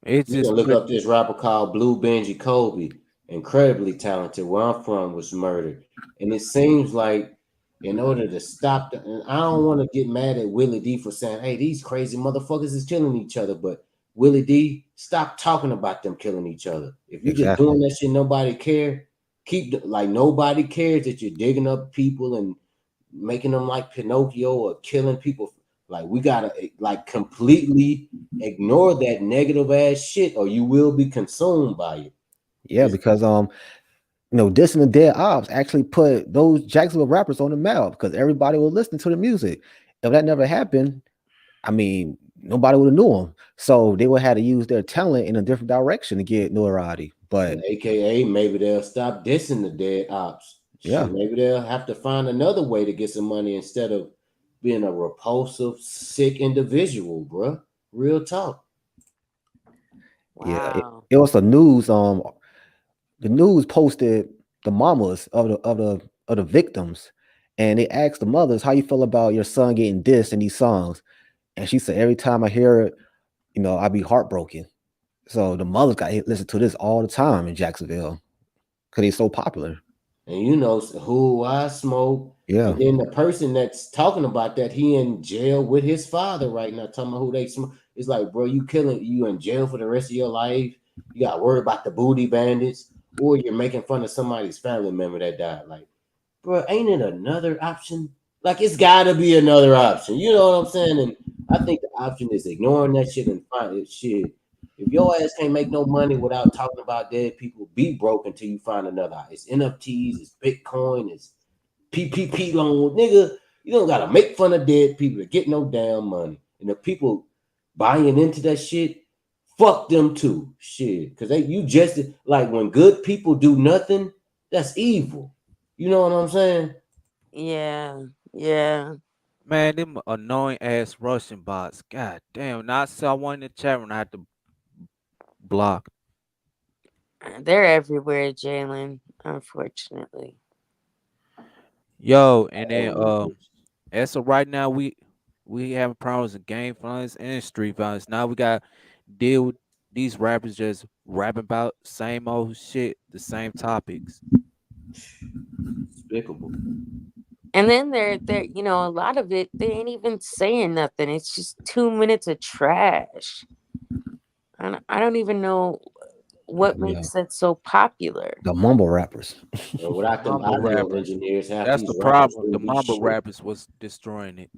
It's You can just look pretty. up this rapper called Blue Benji Kobe. Incredibly talented. Where I'm from was murdered, and it seems like in order to stop the, and I don't want to get mad at Willie D for saying, "Hey, these crazy motherfuckers is killing each other," but Willie D, stop talking about them killing each other. If you just Exactly. doing that shit, nobody care. Like nobody cares that you're digging up people and making them like Pinocchio or killing people. Like we gotta like completely ignore that negative ass shit, or you will be consumed by it. Yeah, It's, because dissing the dead ops actually put those Jacksonville rappers on the map because everybody was listening to the music. If that never happened, I mean, nobody would have knew them. So they would have to use their talent in a different direction to get notoriety. But and AKA maybe they'll stop dissing the dead ops. yeah, Shit, maybe they'll have to find another way to get some money instead of being a repulsive, sick individual, bruh. Real talk. yeah, it, Wow. it was the news. The news posted the mamas of the victims, and they asked the mothers, "How you feel about your son getting dissed in these songs?" And she said, "Every time I hear it, I be heartbroken." So the mothers got to listen to this all the time in Jacksonville because he's so popular. And you know who I smoke. Yeah, And then the person that's talking about that, he in jail with his father right now, talking about who they smoke. It's like, bro, you in jail for the rest of your life. You got to worry about the booty bandits, or you're making fun of somebody's family member that died. Like, bro, ain't it another option? Like, it's got to be another option. You know what I'm saying? And I think the option is ignoring that shit and find it shit. If your ass can't make no money without talking about dead people, be broke until you find another. It's NFTs, it's Bitcoin, it's PPP loan, nigga. You don't gotta make fun of dead people to get no damn money. And the people buying into that shit, fuck them too. Shit. Cause you just like when good people do nothing, that's evil. You know what I'm saying? Yeah. Yeah. Man, them annoying ass Russian bots. God damn. Now I saw one in the chat room I had to block. They're everywhere, Jalen, unfortunately. Yo, and then Oh, as of right now we having problems in game violence and street violence. Now we got deal with these rappers just rapping about same old shit, the same topics. despicable. And then they're a lot of it they ain't even saying nothing. It's just 2 minutes of trash. I don't even know what yeah, makes it so popular. the mumble rappers. And without them Mumble audio rappers. engineers, half That's these the rappers problem. The wouldn't be mumble shit. rappers was destroying it.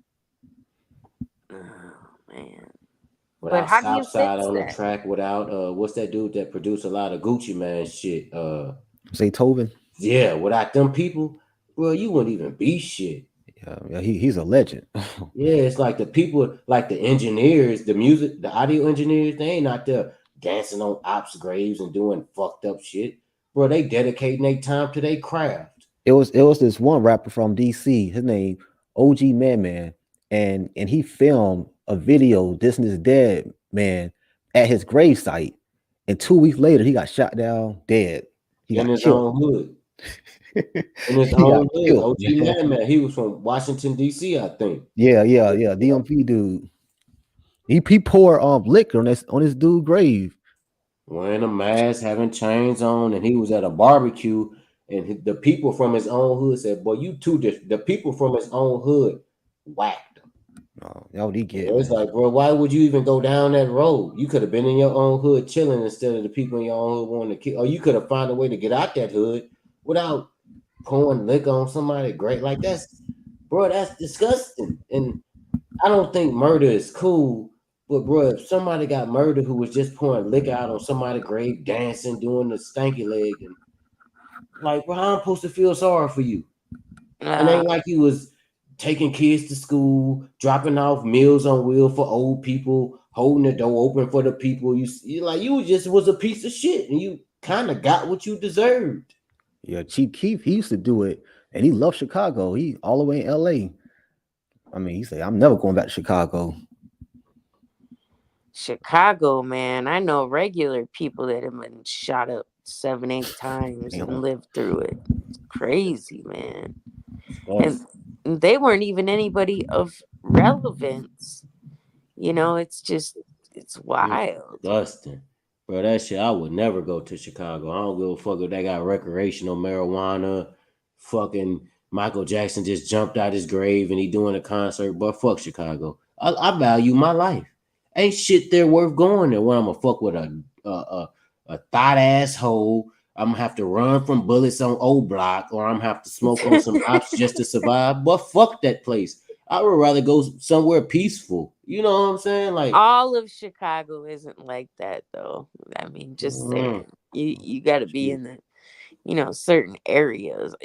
Oh, man. But Without how do you Southside fix on the that? track, without what's that dude that produced a lot of Gucci Man shit? Say Tobin. Yeah, without them people, bro, you wouldn't even be shit. Yeah, he's a legend. Yeah, it's like the people, like the engineers, the music, the audio engineers, they ain't out there dancing on ops graves and doing fucked up shit. Bro, they dedicating their time to their craft. It was this one rapper from DC. His name OG Man, and he filmed a video dissing his dead man at his grave site. And 2 weeks later, he got shot down dead. He In got his killed. own hood. In his He got own hood. killed, OG man. Man, he was from Washington, D.C., I think. Yeah. DMP dude. He poured liquor on this dude grave. Wearing a mask, having chains on, and he was at a barbecue. And the people from his own hood said, "Boy, you too." The people from his own hood whacked him. Oh, that what he get, It's man. like, bro, why would you even go down that road? You could have been in your own hood chilling instead of the people in your own hood wanting to kill. Or you could have found a way to get out that hood without pouring liquor on somebody. Great, like that's disgusting. And I don't think murder is cool. But bro, if somebody got murdered who was just pouring liquor out on somebody's grave, dancing, doing the stanky leg, and Like, bro, how I'm supposed to feel sorry for you? It Uh, ain't like you was taking kids to school, dropping off meals on wheel for old people, holding the door open for the people. You like you just was a piece of shit, and you kind of got what you deserved. Yeah, Chief Keef, he used to do it, and he loved Chicago. He all the way in L.A. I mean, he said, "I'm never going back to Chicago." Chicago, man. I know regular people that have been shot up 7, 8 times and Damn. lived through it. It's crazy, man. And That's they weren't even anybody of relevance. It's just, it's wild. disgusting. Bro, that shit, I would never go to Chicago. I don't give a fuck if they got recreational marijuana. Fucking Michael Jackson just jumped out his grave and he doing a concert, but fuck Chicago. I value my life. Ain't shit there worth going there when I'm gonna fuck with a thought asshole. I'm gonna have to run from bullets on old block, or I'm gonna have to smoke on some ops just to survive. But fuck that place. I would rather go somewhere peaceful. You know what I'm saying? Like, All of Chicago isn't like that, though. I mean, just saying. You got to be shit. in the, certain areas.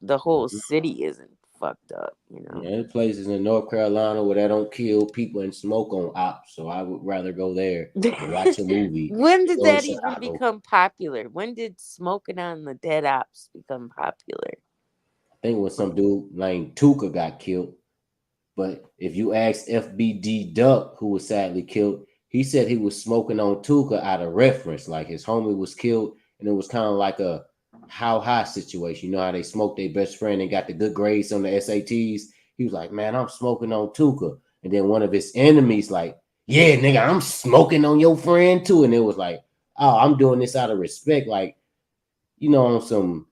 The whole city isn't fucked up. Yeah, there's places in North Carolina where they don't kill people and smoke on ops, so I would rather go there and watch a movie When than did go to that even Chicago. become popular? When did smoking on the dead ops become popular? I think when some dude named Tuka got killed, but if you ask FBD Duck, who was sadly killed, he said he was smoking on Tuka out of reference, like his homie was killed, and it was kind of like a how high situation. You know how they smoked their best friend and got the good grades on the SATs. He was like, "Man, I'm smoking on Tuka," and then one of his enemies like, "Yeah, nigga, I'm smoking on your friend too," and it was like, "Oh, I'm doing this out of respect," like on some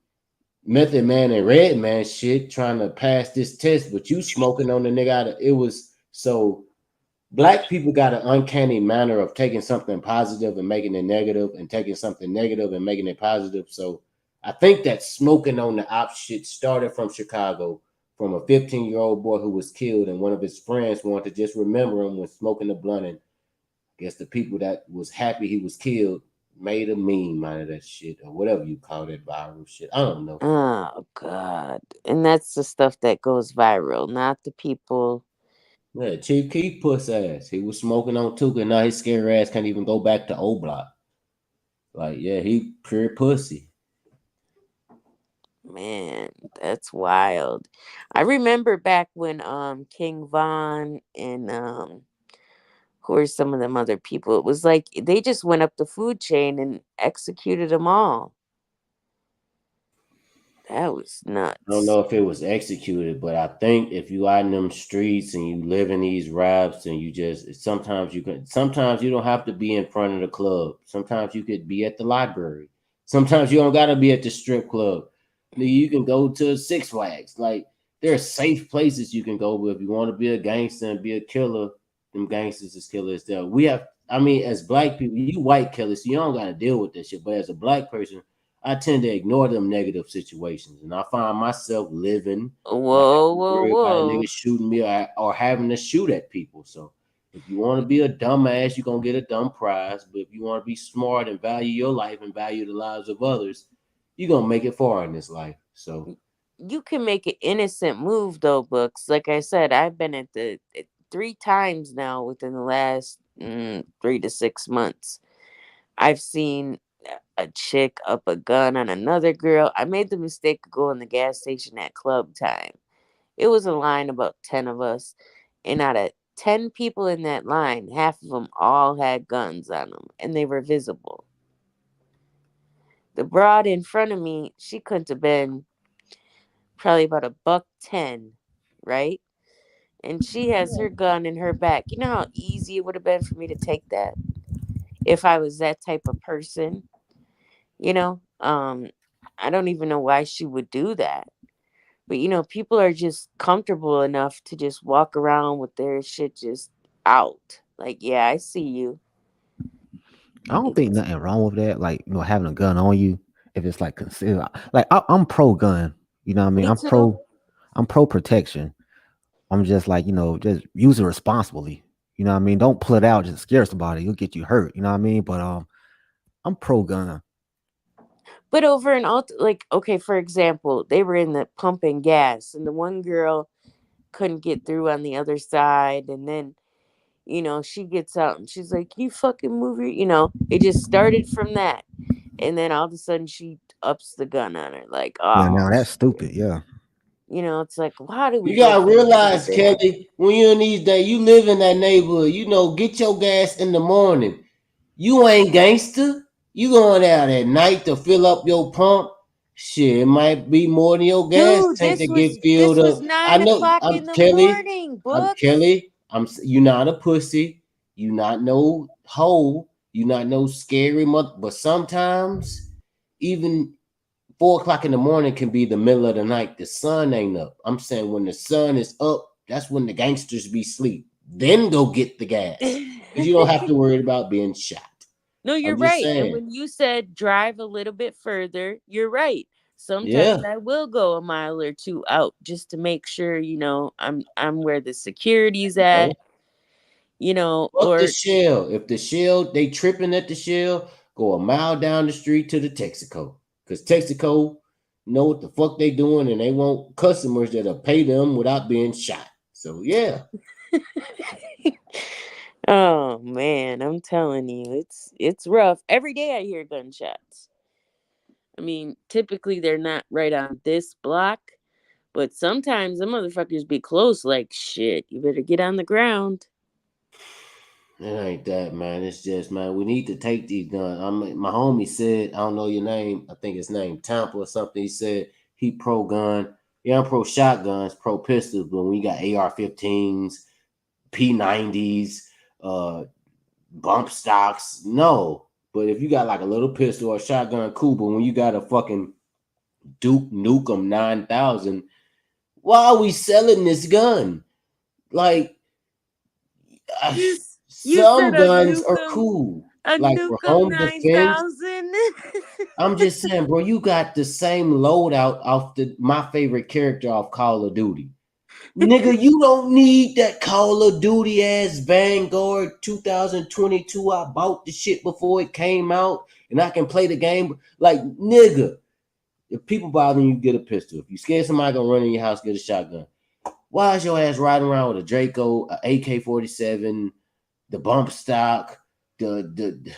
Method Man and Red Man shit trying to pass this test, but you smoking on the nigga out of it was so black people got an uncanny manner of taking something positive and making it negative and taking something negative and making it positive. So I think that smoking on the op shit started from Chicago from a 15-year-old boy who was killed and one of his friends wanted to just remember him when smoking the blunt and I guess the people that was happy he was killed made a meme out of that shit or whatever you call that viral shit. I don't know. Oh God. And that's the stuff that goes viral, not the people. Yeah, Chief Keef puss ass. He was smoking on Tuka. Now his scary ass can't even go back to O Block. Like, yeah, he pure pussy. Man, that's wild. I remember back when King Von and who are some of them other people, it was like they just went up the food chain and executed them all. That was I don't nuts. know if it was executed, but I think if you out in them streets and you live in these raps and you just sometimes you don't have to be in front of the club. Sometimes you could be at the library. Sometimes you don't gotta be at the strip club. You can go to Six Flags. Like there are safe places you can go, but if you want to be a gangster and be a killer, them gangsters is killers there. We have I mean, as black people, you white killers, so you don't gotta deal with that shit. But as a black person, I tend to ignore them negative situations, and I find myself living and I Whoa, have to whoa, worry about a whoa. nigga shooting me or having to shoot at people. So if you want to be a dumbass, you're gonna get a dumb prize. But if you want to be smart and value your life and value the lives of others, you're gonna make it far in this life. So You can make an innocent move though, Books. Like I said, I've been at the 3 times now within the last 3 to 6 months. I've seen a chick up a gun on another girl. I made the mistake of going to the gas station at club time. It was a line about 10 of us, and out of 10 people in that line, half of them all had guns on them, and they were visible. The broad in front of me, she couldn't have been probably about a buck 10, right? And she has her gun in her back. You know how easy it would have been for me to take that if I was that type of person, you know? I don't even know why she would do that. But people are just comfortable enough to just walk around with their shit just out. Like, yeah, I see you. I don't think It's nothing wrong with that. Like, having a gun on you, if it's like considered like I'm pro gun. You know what I mean? me too. I'm pro protection. I'm just like, just use it responsibly. You know what I mean? Don't pull it out, just scare somebody. It'll get you hurt. You know what I mean? But I'm pro gun. But over an like, okay, for example, they were in the pumping gas, and the one girl couldn't get through on the other side, and then she gets out and she's like, "You fucking move your," it just started from that, and then all of a sudden she ups the gun on her, like, Yeah, now oh, that's stupid. Yeah. it's like, why do we You go gotta from good to realize, bad? Kelly, when you're in these days, you live in that neighborhood. Get your gas in the morning. You ain't gangster. You going out at night to fill up your pump. Shit, it might be more than your gas Dude, tank this to get was filled this up. was I nine know. o'clock I'm in the Kelly. morning, I'm Books. Kelly. You not a pussy. You not no hoe. You not no scary mother. But sometimes, even 4 o'clock in the morning can be the middle of the night. The sun ain't up. I'm saying when the sun is up, that's when the gangsters be asleep. Then go get the gas. Because you don't have to worry about being shot. No, you're I'm just right. And saying. when you said drive a little bit further, you're right. Yeah. Sometimes I will go a mile or two out just to make sure, I'm where the security's Okay. at, Fuck the or shell. If the shell, they tripping at the shell, go a mile down the street to the Texaco. Because Texaco know what the fuck they doing and they want customers that'll pay them without being shot. So yeah. oh man, I'm telling you, it's rough. Every day I hear gunshots. I mean, typically they're not right on this block, but sometimes the motherfuckers be close, like, shit, you better get on the ground. It ain't that, man. It's just, man, we need to take these guns. My homie said, I don't know your name. I think his name Tampa or something. He said he pro gun. Yeah, I'm pro shotguns, pro pistols. But when you got AR-15s, P90s, bump stocks, no. But if you got like a little pistol or a shotgun, cool. But when you got a fucking Duke Nukem 9000, why are we selling this gun? Like, You you said some a guns are Nukem cool, a like for Nukem home defense. 9000. I'm just saying, bro, you got the same loadout off my favorite character off Call of Duty. Nigga, you don't need that Call of Duty ass Vanguard 2022. I bought the shit before it came out and I can play the game. Like, nigga, if people bother you, get a pistol. If you scared somebody gonna run in your house, get a shotgun. Why is your ass riding around with a Draco, a AK-47, the bump stock, the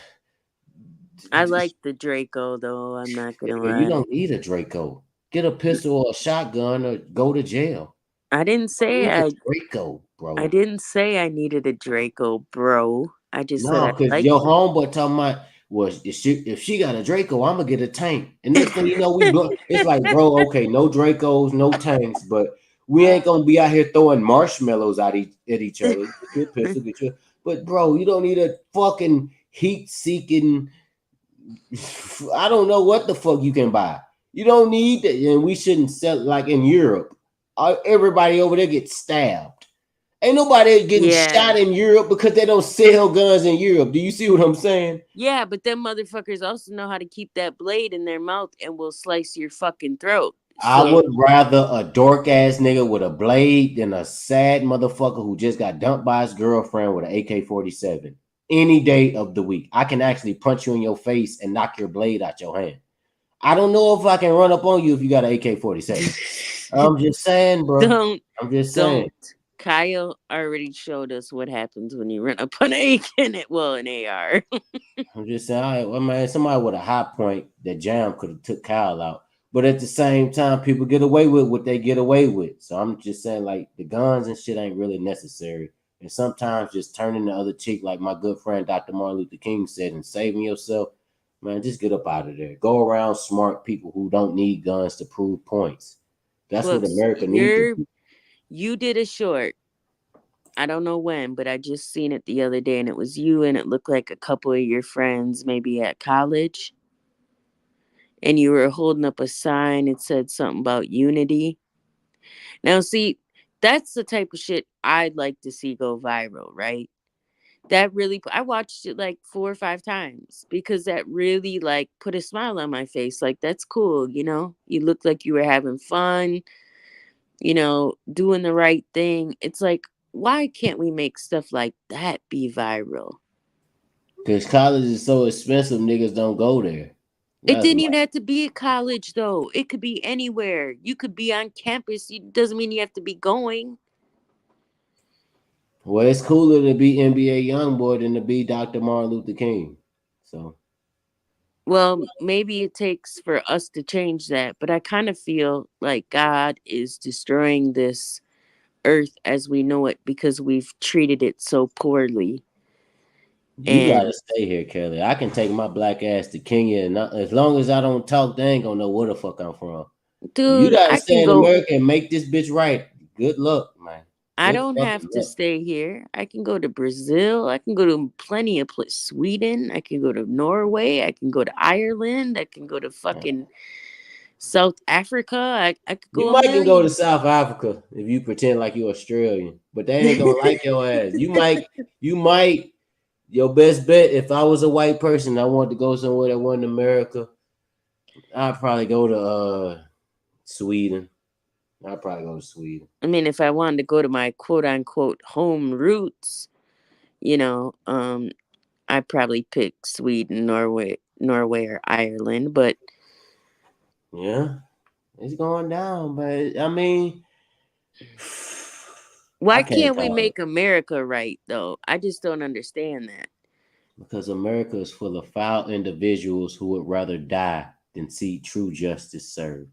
I like the Draco though, I'm not gonna you lie. don't need a Draco. Get a pistol or a shotgun or go to jail. I didn't You don't say need a I Draco, I bro. didn't say I needed a Draco, bro. I just said No, I because liked your it. homeboy talking about was if she got a Draco, I'm gonna get a tank. And next thing you know, we blow. It's like, bro, okay, no Dracos, no tanks, but we ain't gonna be out here throwing marshmallows at each other. Get your pistol, get your. But bro, you don't need a fucking heat-seeking. I don't know what the fuck you can buy. You don't need that, and we shouldn't sell it like in Europe. Everybody over there gets stabbed. Ain't nobody getting Yeah. shot in Europe because they don't sell guns in Europe. Do you see what I'm saying? Yeah, but them motherfuckers also know how to keep that blade in their mouth and will slice your fucking throat. I So would rather a dork ass nigga with a blade than a sad motherfucker who just got dumped by his girlfriend with an AK-47 any day of the week. I can actually punch you in your face and knock your blade out your hand. I don't know if I can run up on you if you got an AK-47. I'm just saying, bro. don't I'm just saying. don't. Kyle already showed us what happens when you run up on an AK and an AR. I'm just saying, all right, well, man, somebody with a high point that Jam could have took Kyle out. But at the same time, people get away with what they get away with. So I'm just saying, like, the guns and shit ain't really necessary. And sometimes just turning the other cheek, like my good friend Dr. Martin Luther King said, and saving yourself, man, just get up out of there. Go around smart people who don't need guns to prove points. That's what Books, America needs to do. you did a short. I don't know when, but I just seen it the other day and it was you and it looked like a couple of your friends maybe at college. And you were holding up a sign. It said something about unity. Now, see, that's the type of shit I'd like to see go viral, right? That really, I watched it like 4 or 5 times because that really like put a smile on my face. Like, that's cool, You looked like you were having fun, doing the right thing. It's like, why can't we make stuff like that be viral? Because college is so expensive, niggas don't go there. It That's didn't my, even have to be at college, though. It could be anywhere. You could be on campus. It doesn't mean you have to be going. well, it's cooler to be NBA YoungBoy than to be Dr. Martin Luther King. So Well, maybe it takes for us to change that, but I kind of feel like God is destroying this earth as we know it because we've treated it so poorly. you And gotta stay here, Kelly. I can take my black ass to Kenya, and as long as I don't talk, they ain't gonna know where the fuck I'm from. You dude, gotta I can stay in go. America and make this bitch right. Good luck, man. I Good don't fucking have to luck. stay here. I can go to Brazil. I can go to plenty of places. Sweden. I can go to Norway. I can go to Ireland. I can go to fucking South Africa. I could You go a might can go to million. South Africa if you pretend like you're Australian, but they ain't gonna like your ass. You might. Your best bet, if I was a white person, I wanted to go somewhere that wasn't America, I'd probably go to Sweden. I'd probably go to Sweden. I mean, if I wanted to go to my quote unquote home roots, you know, I'd probably pick Sweden, Norway or Ireland. But Yeah, it's going down, but I mean, I why can't can't we call it make America right though? I just don't understand that. because America is full of foul individuals who would rather die than see true justice served.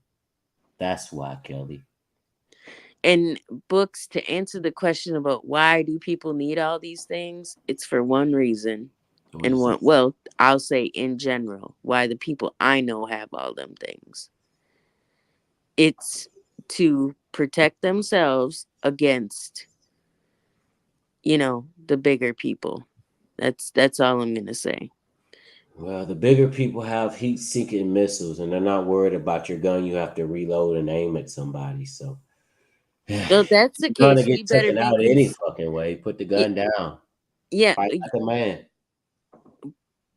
That's why, Kelly. And books to answer the question about why do people need all these things, it's for one reason. What And is one, it? well, I'll say in general, why the people I know have all them things. It's to protect themselves against, the bigger people. That's all I'm gonna say. Well, the bigger people have heat-seeking missiles, and they're not worried about your gun. You have to reload and aim at somebody. So, Well, that's the you're gonna case. get We better taken be out any fucking way. Put the gun down. yeah, Fight like a man.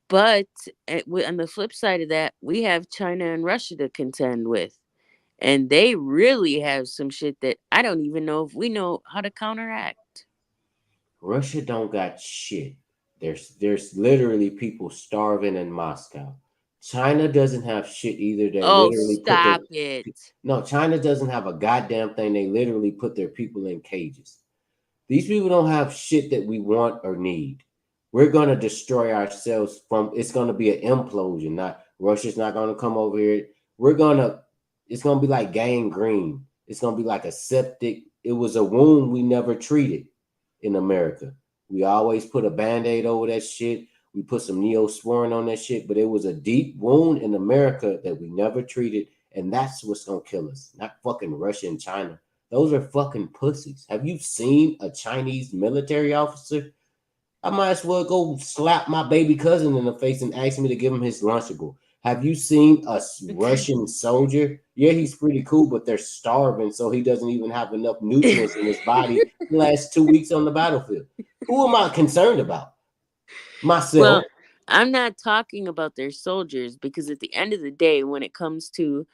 but on the flip side of that, we have China and Russia to contend with. And they really have some shit that I don't even know if we know how to counteract. Russia don't got shit. There's literally people starving in Moscow. China doesn't have shit either. They Oh, literally put their stop it. no. China doesn't have a goddamn thing. They literally put their people in cages. These people don't have shit that we want or need. We're gonna destroy ourselves from. It's gonna be an implosion. Not Russia's not gonna come over here. We're gonna. It's gonna be like gangrene. It's gonna be like a septic. It was a wound we never treated in America. We always put a band-aid over that shit. We put some neosporin on that shit, but it was a deep wound in America that we never treated, and that's what's gonna kill us. Not fucking Russia and China. Those are fucking pussies. Have you seen a Chinese military officer? I might as well go slap my baby cousin in the face and ask me to give him his Lunchable. Have you seen a Russian soldier? Yeah, he's pretty cool, but they're starving, so he doesn't even have enough nutrients in his body to last 2 weeks on the battlefield. Who am I concerned about? Myself. Well, I'm not talking about their soldiers because at the end of the day, when it comes to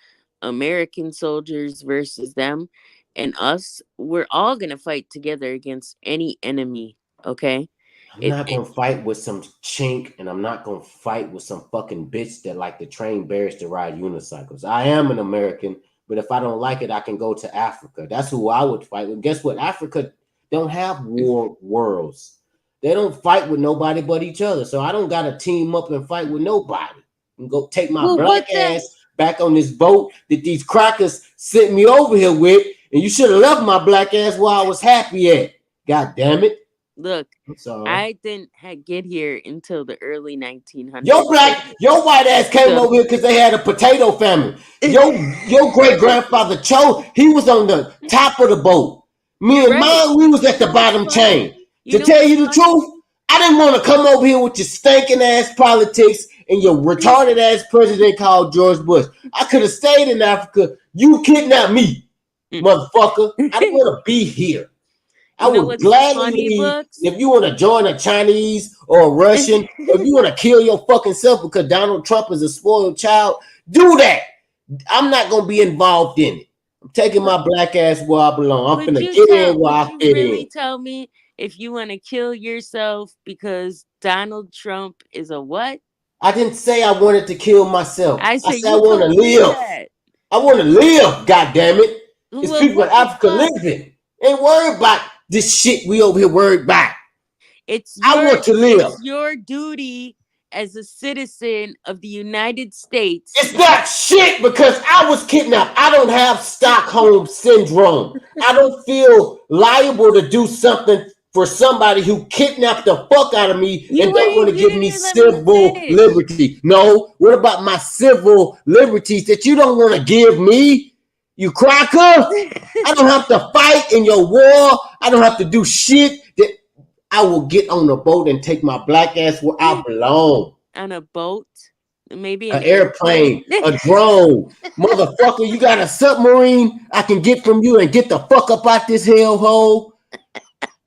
American soldiers versus them and us, we're all going to fight together against any enemy. Okay. I'm It, not it gonna fight with some chink, and I'm not gonna fight with some fucking bitch that like to train bears to ride unicycles. I am an American, but if I don't like it, I can go to Africa. That's who I would fight with. Guess what? Africa don't have war worlds. They don't fight with nobody but each other. So I don't gotta team up and fight with nobody. And go take my well, black what that? ass back on this boat that these crackers sent me over here with, and you should have left my black ass where I was happy at. God damn it. Look, I'm sorry. I didn't get here until the early 1900s. Your white ass came So- over here because they had a potato famine. Your great grandfather Cho, he was on the top of the boat. Me and Right. mine, we was at the You know what's bottom funny? chain. You To know tell what's you the funny? truth, I didn't want to come over here with your stinking ass politics and your retarded ass president called George Bush. I could have stayed in Africa. You kidnapped me, motherfucker. I don't want to be here. I You know would what's gladly funny, leave Books? if you want to join a Chinese or a Russian, or if you want to kill your fucking self because Donald Trump is a spoiled child. Do that. I'm not gonna be involved in it. I'm taking my black ass where I belong. I'm finna get in where I Would you fit really in. tell me if you want to kill yourself because Donald Trump is a what? I didn't say I wanted to kill myself. I I said said I you want to told me live. that. I want to live, God damn it. It's Well, people in what the Africa fuck? living. Ain't worried about this shit we over here worried about. It's I want to live. your duty as a citizen of the United States. It's not shit because I was kidnapped. I don't have Stockholm syndrome. I don't feel liable to do something for somebody who kidnapped the fuck out of me You and don't want to you give didn't me even let me civil finish. liberty. No, what about my civil liberties that you don't want to give me? You cracker? I don't have to fight in your war. I don't have to do shit. That I will get on a boat and take my black ass where I belong. On a boat, maybe An airplane, a drone. Motherfucker, you got a submarine I can get from you and get the fuck up out this hellhole?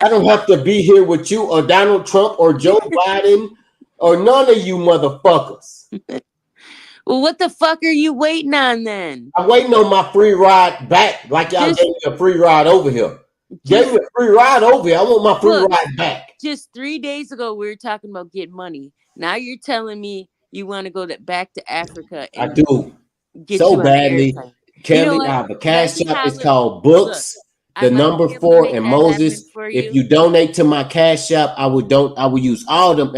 I don't have to be here with you or Donald Trump or Joe Biden or none of you motherfuckers. Well, what the fuck are you waiting on then? I'm waiting on my free ride back like y'all gave me a free ride over here. Gave me a free ride over here. I want my free ride back. Just 3 days ago, we were talking about getting money. Now you're telling me you want to go back to Africa and I do. get So you on an badly. airplane. Kelly, You know what? I have a cash Let me app. It's holler. called Books. I The might number be able to 4 make and that happen Moses. for If you donate to my cash app, I will use all them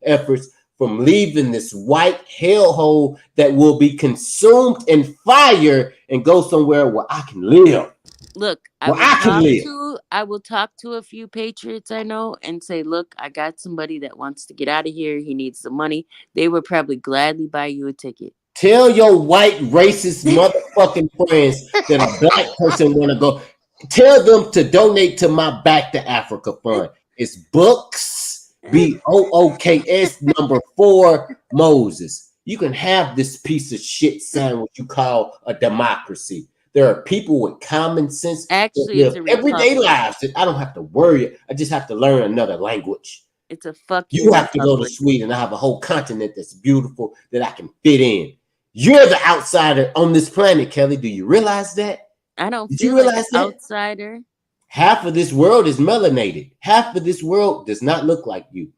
efforts from leaving this white hellhole that will be consumed in fire and go somewhere where I can live. Look, I Where I can live. will talk to a few patriots I know and say, look, I got somebody that wants to get out of here. He needs the money. They would probably gladly buy you a ticket. Tell your white racist motherfucking friends that a black person want to go. Tell them to donate to my Back to Africa fund. It's Books, BOOKS number 4 Moses. You can have this piece of shit sandwich you call a democracy. There are people with common sense Actually, that it's live a everyday republic. lives that I don't have to worry. I just have to learn another language. It's a fucking You have to go to Sweden. I have a whole continent that's beautiful that I can fit in. You're the outsider on this planet, Kelly. Do you realize that? I don't Did feel you like realize an that? outsider. Half of this world is melanated. Half of this world does not look like you.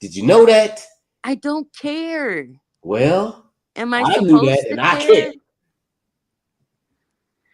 Did you know that? I don't care. Well, Am I knew supposed that, to and I care? care.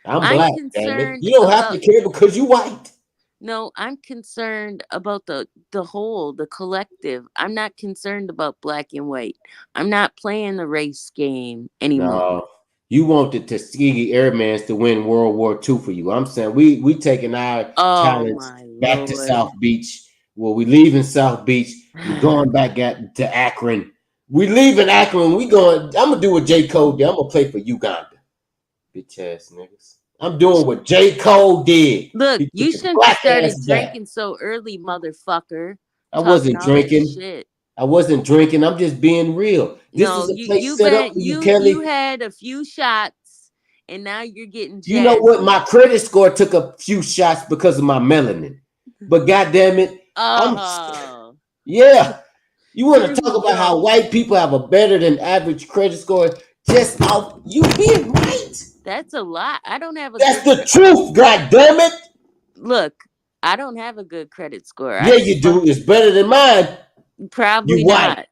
I'm black, damn it. concerned You don't have about- to care because you white. No, I'm concerned about the whole, the collective. I'm not concerned about black and white. I'm not playing the race game anymore. No, you want the Tuskegee Airmans to win World War II for you. I'm saying we taking our talents back to South Beach. Well, we leaving South Beach. We're going back to Akron. We leaving Akron. We going. I'm gonna do what J. Cole did. I'm gonna play for Uganda. Bitch ass niggas. I'm doing what J. Cole did. Look, He you took his shouldn't have black started ass back. drinking so early, motherfucker. I wasn't Talking all that drinking. shit. I wasn't drinking. I'm just being real. This No, is a place you set up for you, Kelly. You had a few shots, and now you're getting jazzy. You know what? My credit score took a few shots because of my melanin. But goddamn it, yeah. You want to talk about how white people have a better than average credit score just off you being white? That's a lot. I don't have a. That's the truth. God damn it. Look, I don't have a good credit score. Yeah, you do. It's better than mine. Probably You white. not.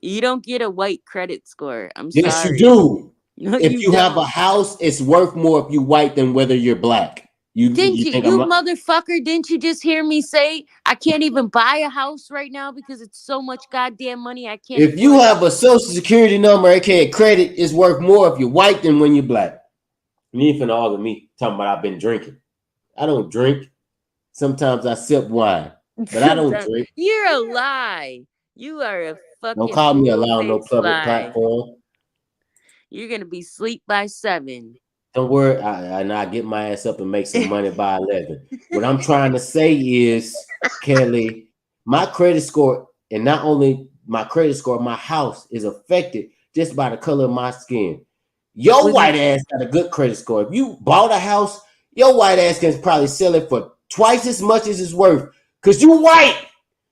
You don't get a white credit score. I'm Yes, sorry. you do. No, If you have a house, it's worth more if you white than whether you're black. Didn't you motherfucker? Didn't you just hear me say I can't even buy a house right now because it's so much goddamn money I can't. If you have a social security number, aka credit, it's worth more if you're white than when you're black. You ain't finna argue me talking about I've been drinking. I don't drink. Sometimes I sip wine, but I don't drink. You're a lie. You are a fucking. Don't call me a lie on no public platform. You're gonna be asleep by 7. Don't worry, I get my ass up and make some money by 11. What I'm trying to say is, Kelly, my credit score, and not only my credit score, my house is affected just by the color of my skin. Your white ass got a good credit score. If you bought a house, your white ass can probably sell it for twice as much as it's worth because you white.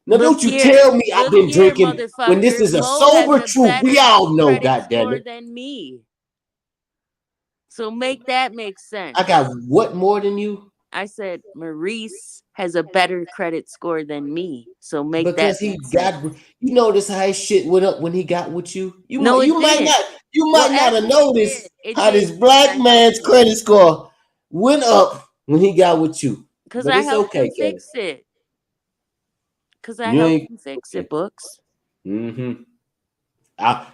Now, don't you tell me I've been drinking when this is a sober truth. We all know, goddammit. Than me. So make that make sense. I got what more than you? I said Maurice has a better credit score than me. So make Because that he make sense. got, you notice how his shit went up when he got with you. No, it You might didn't. not, you Well, might not have actually, it noticed did. It how did this because black I helped man's him. credit score went up when he got with you. Because But I it's helped okay, him Kevin. fix it. Because I You helped ain't him fix okay. it, Books. Mm-hmm.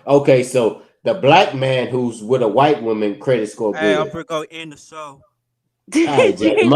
Okay, so the black man who's with a white woman credit score Hey, I'm good. gonna go end the show. All right, Jay. Jalen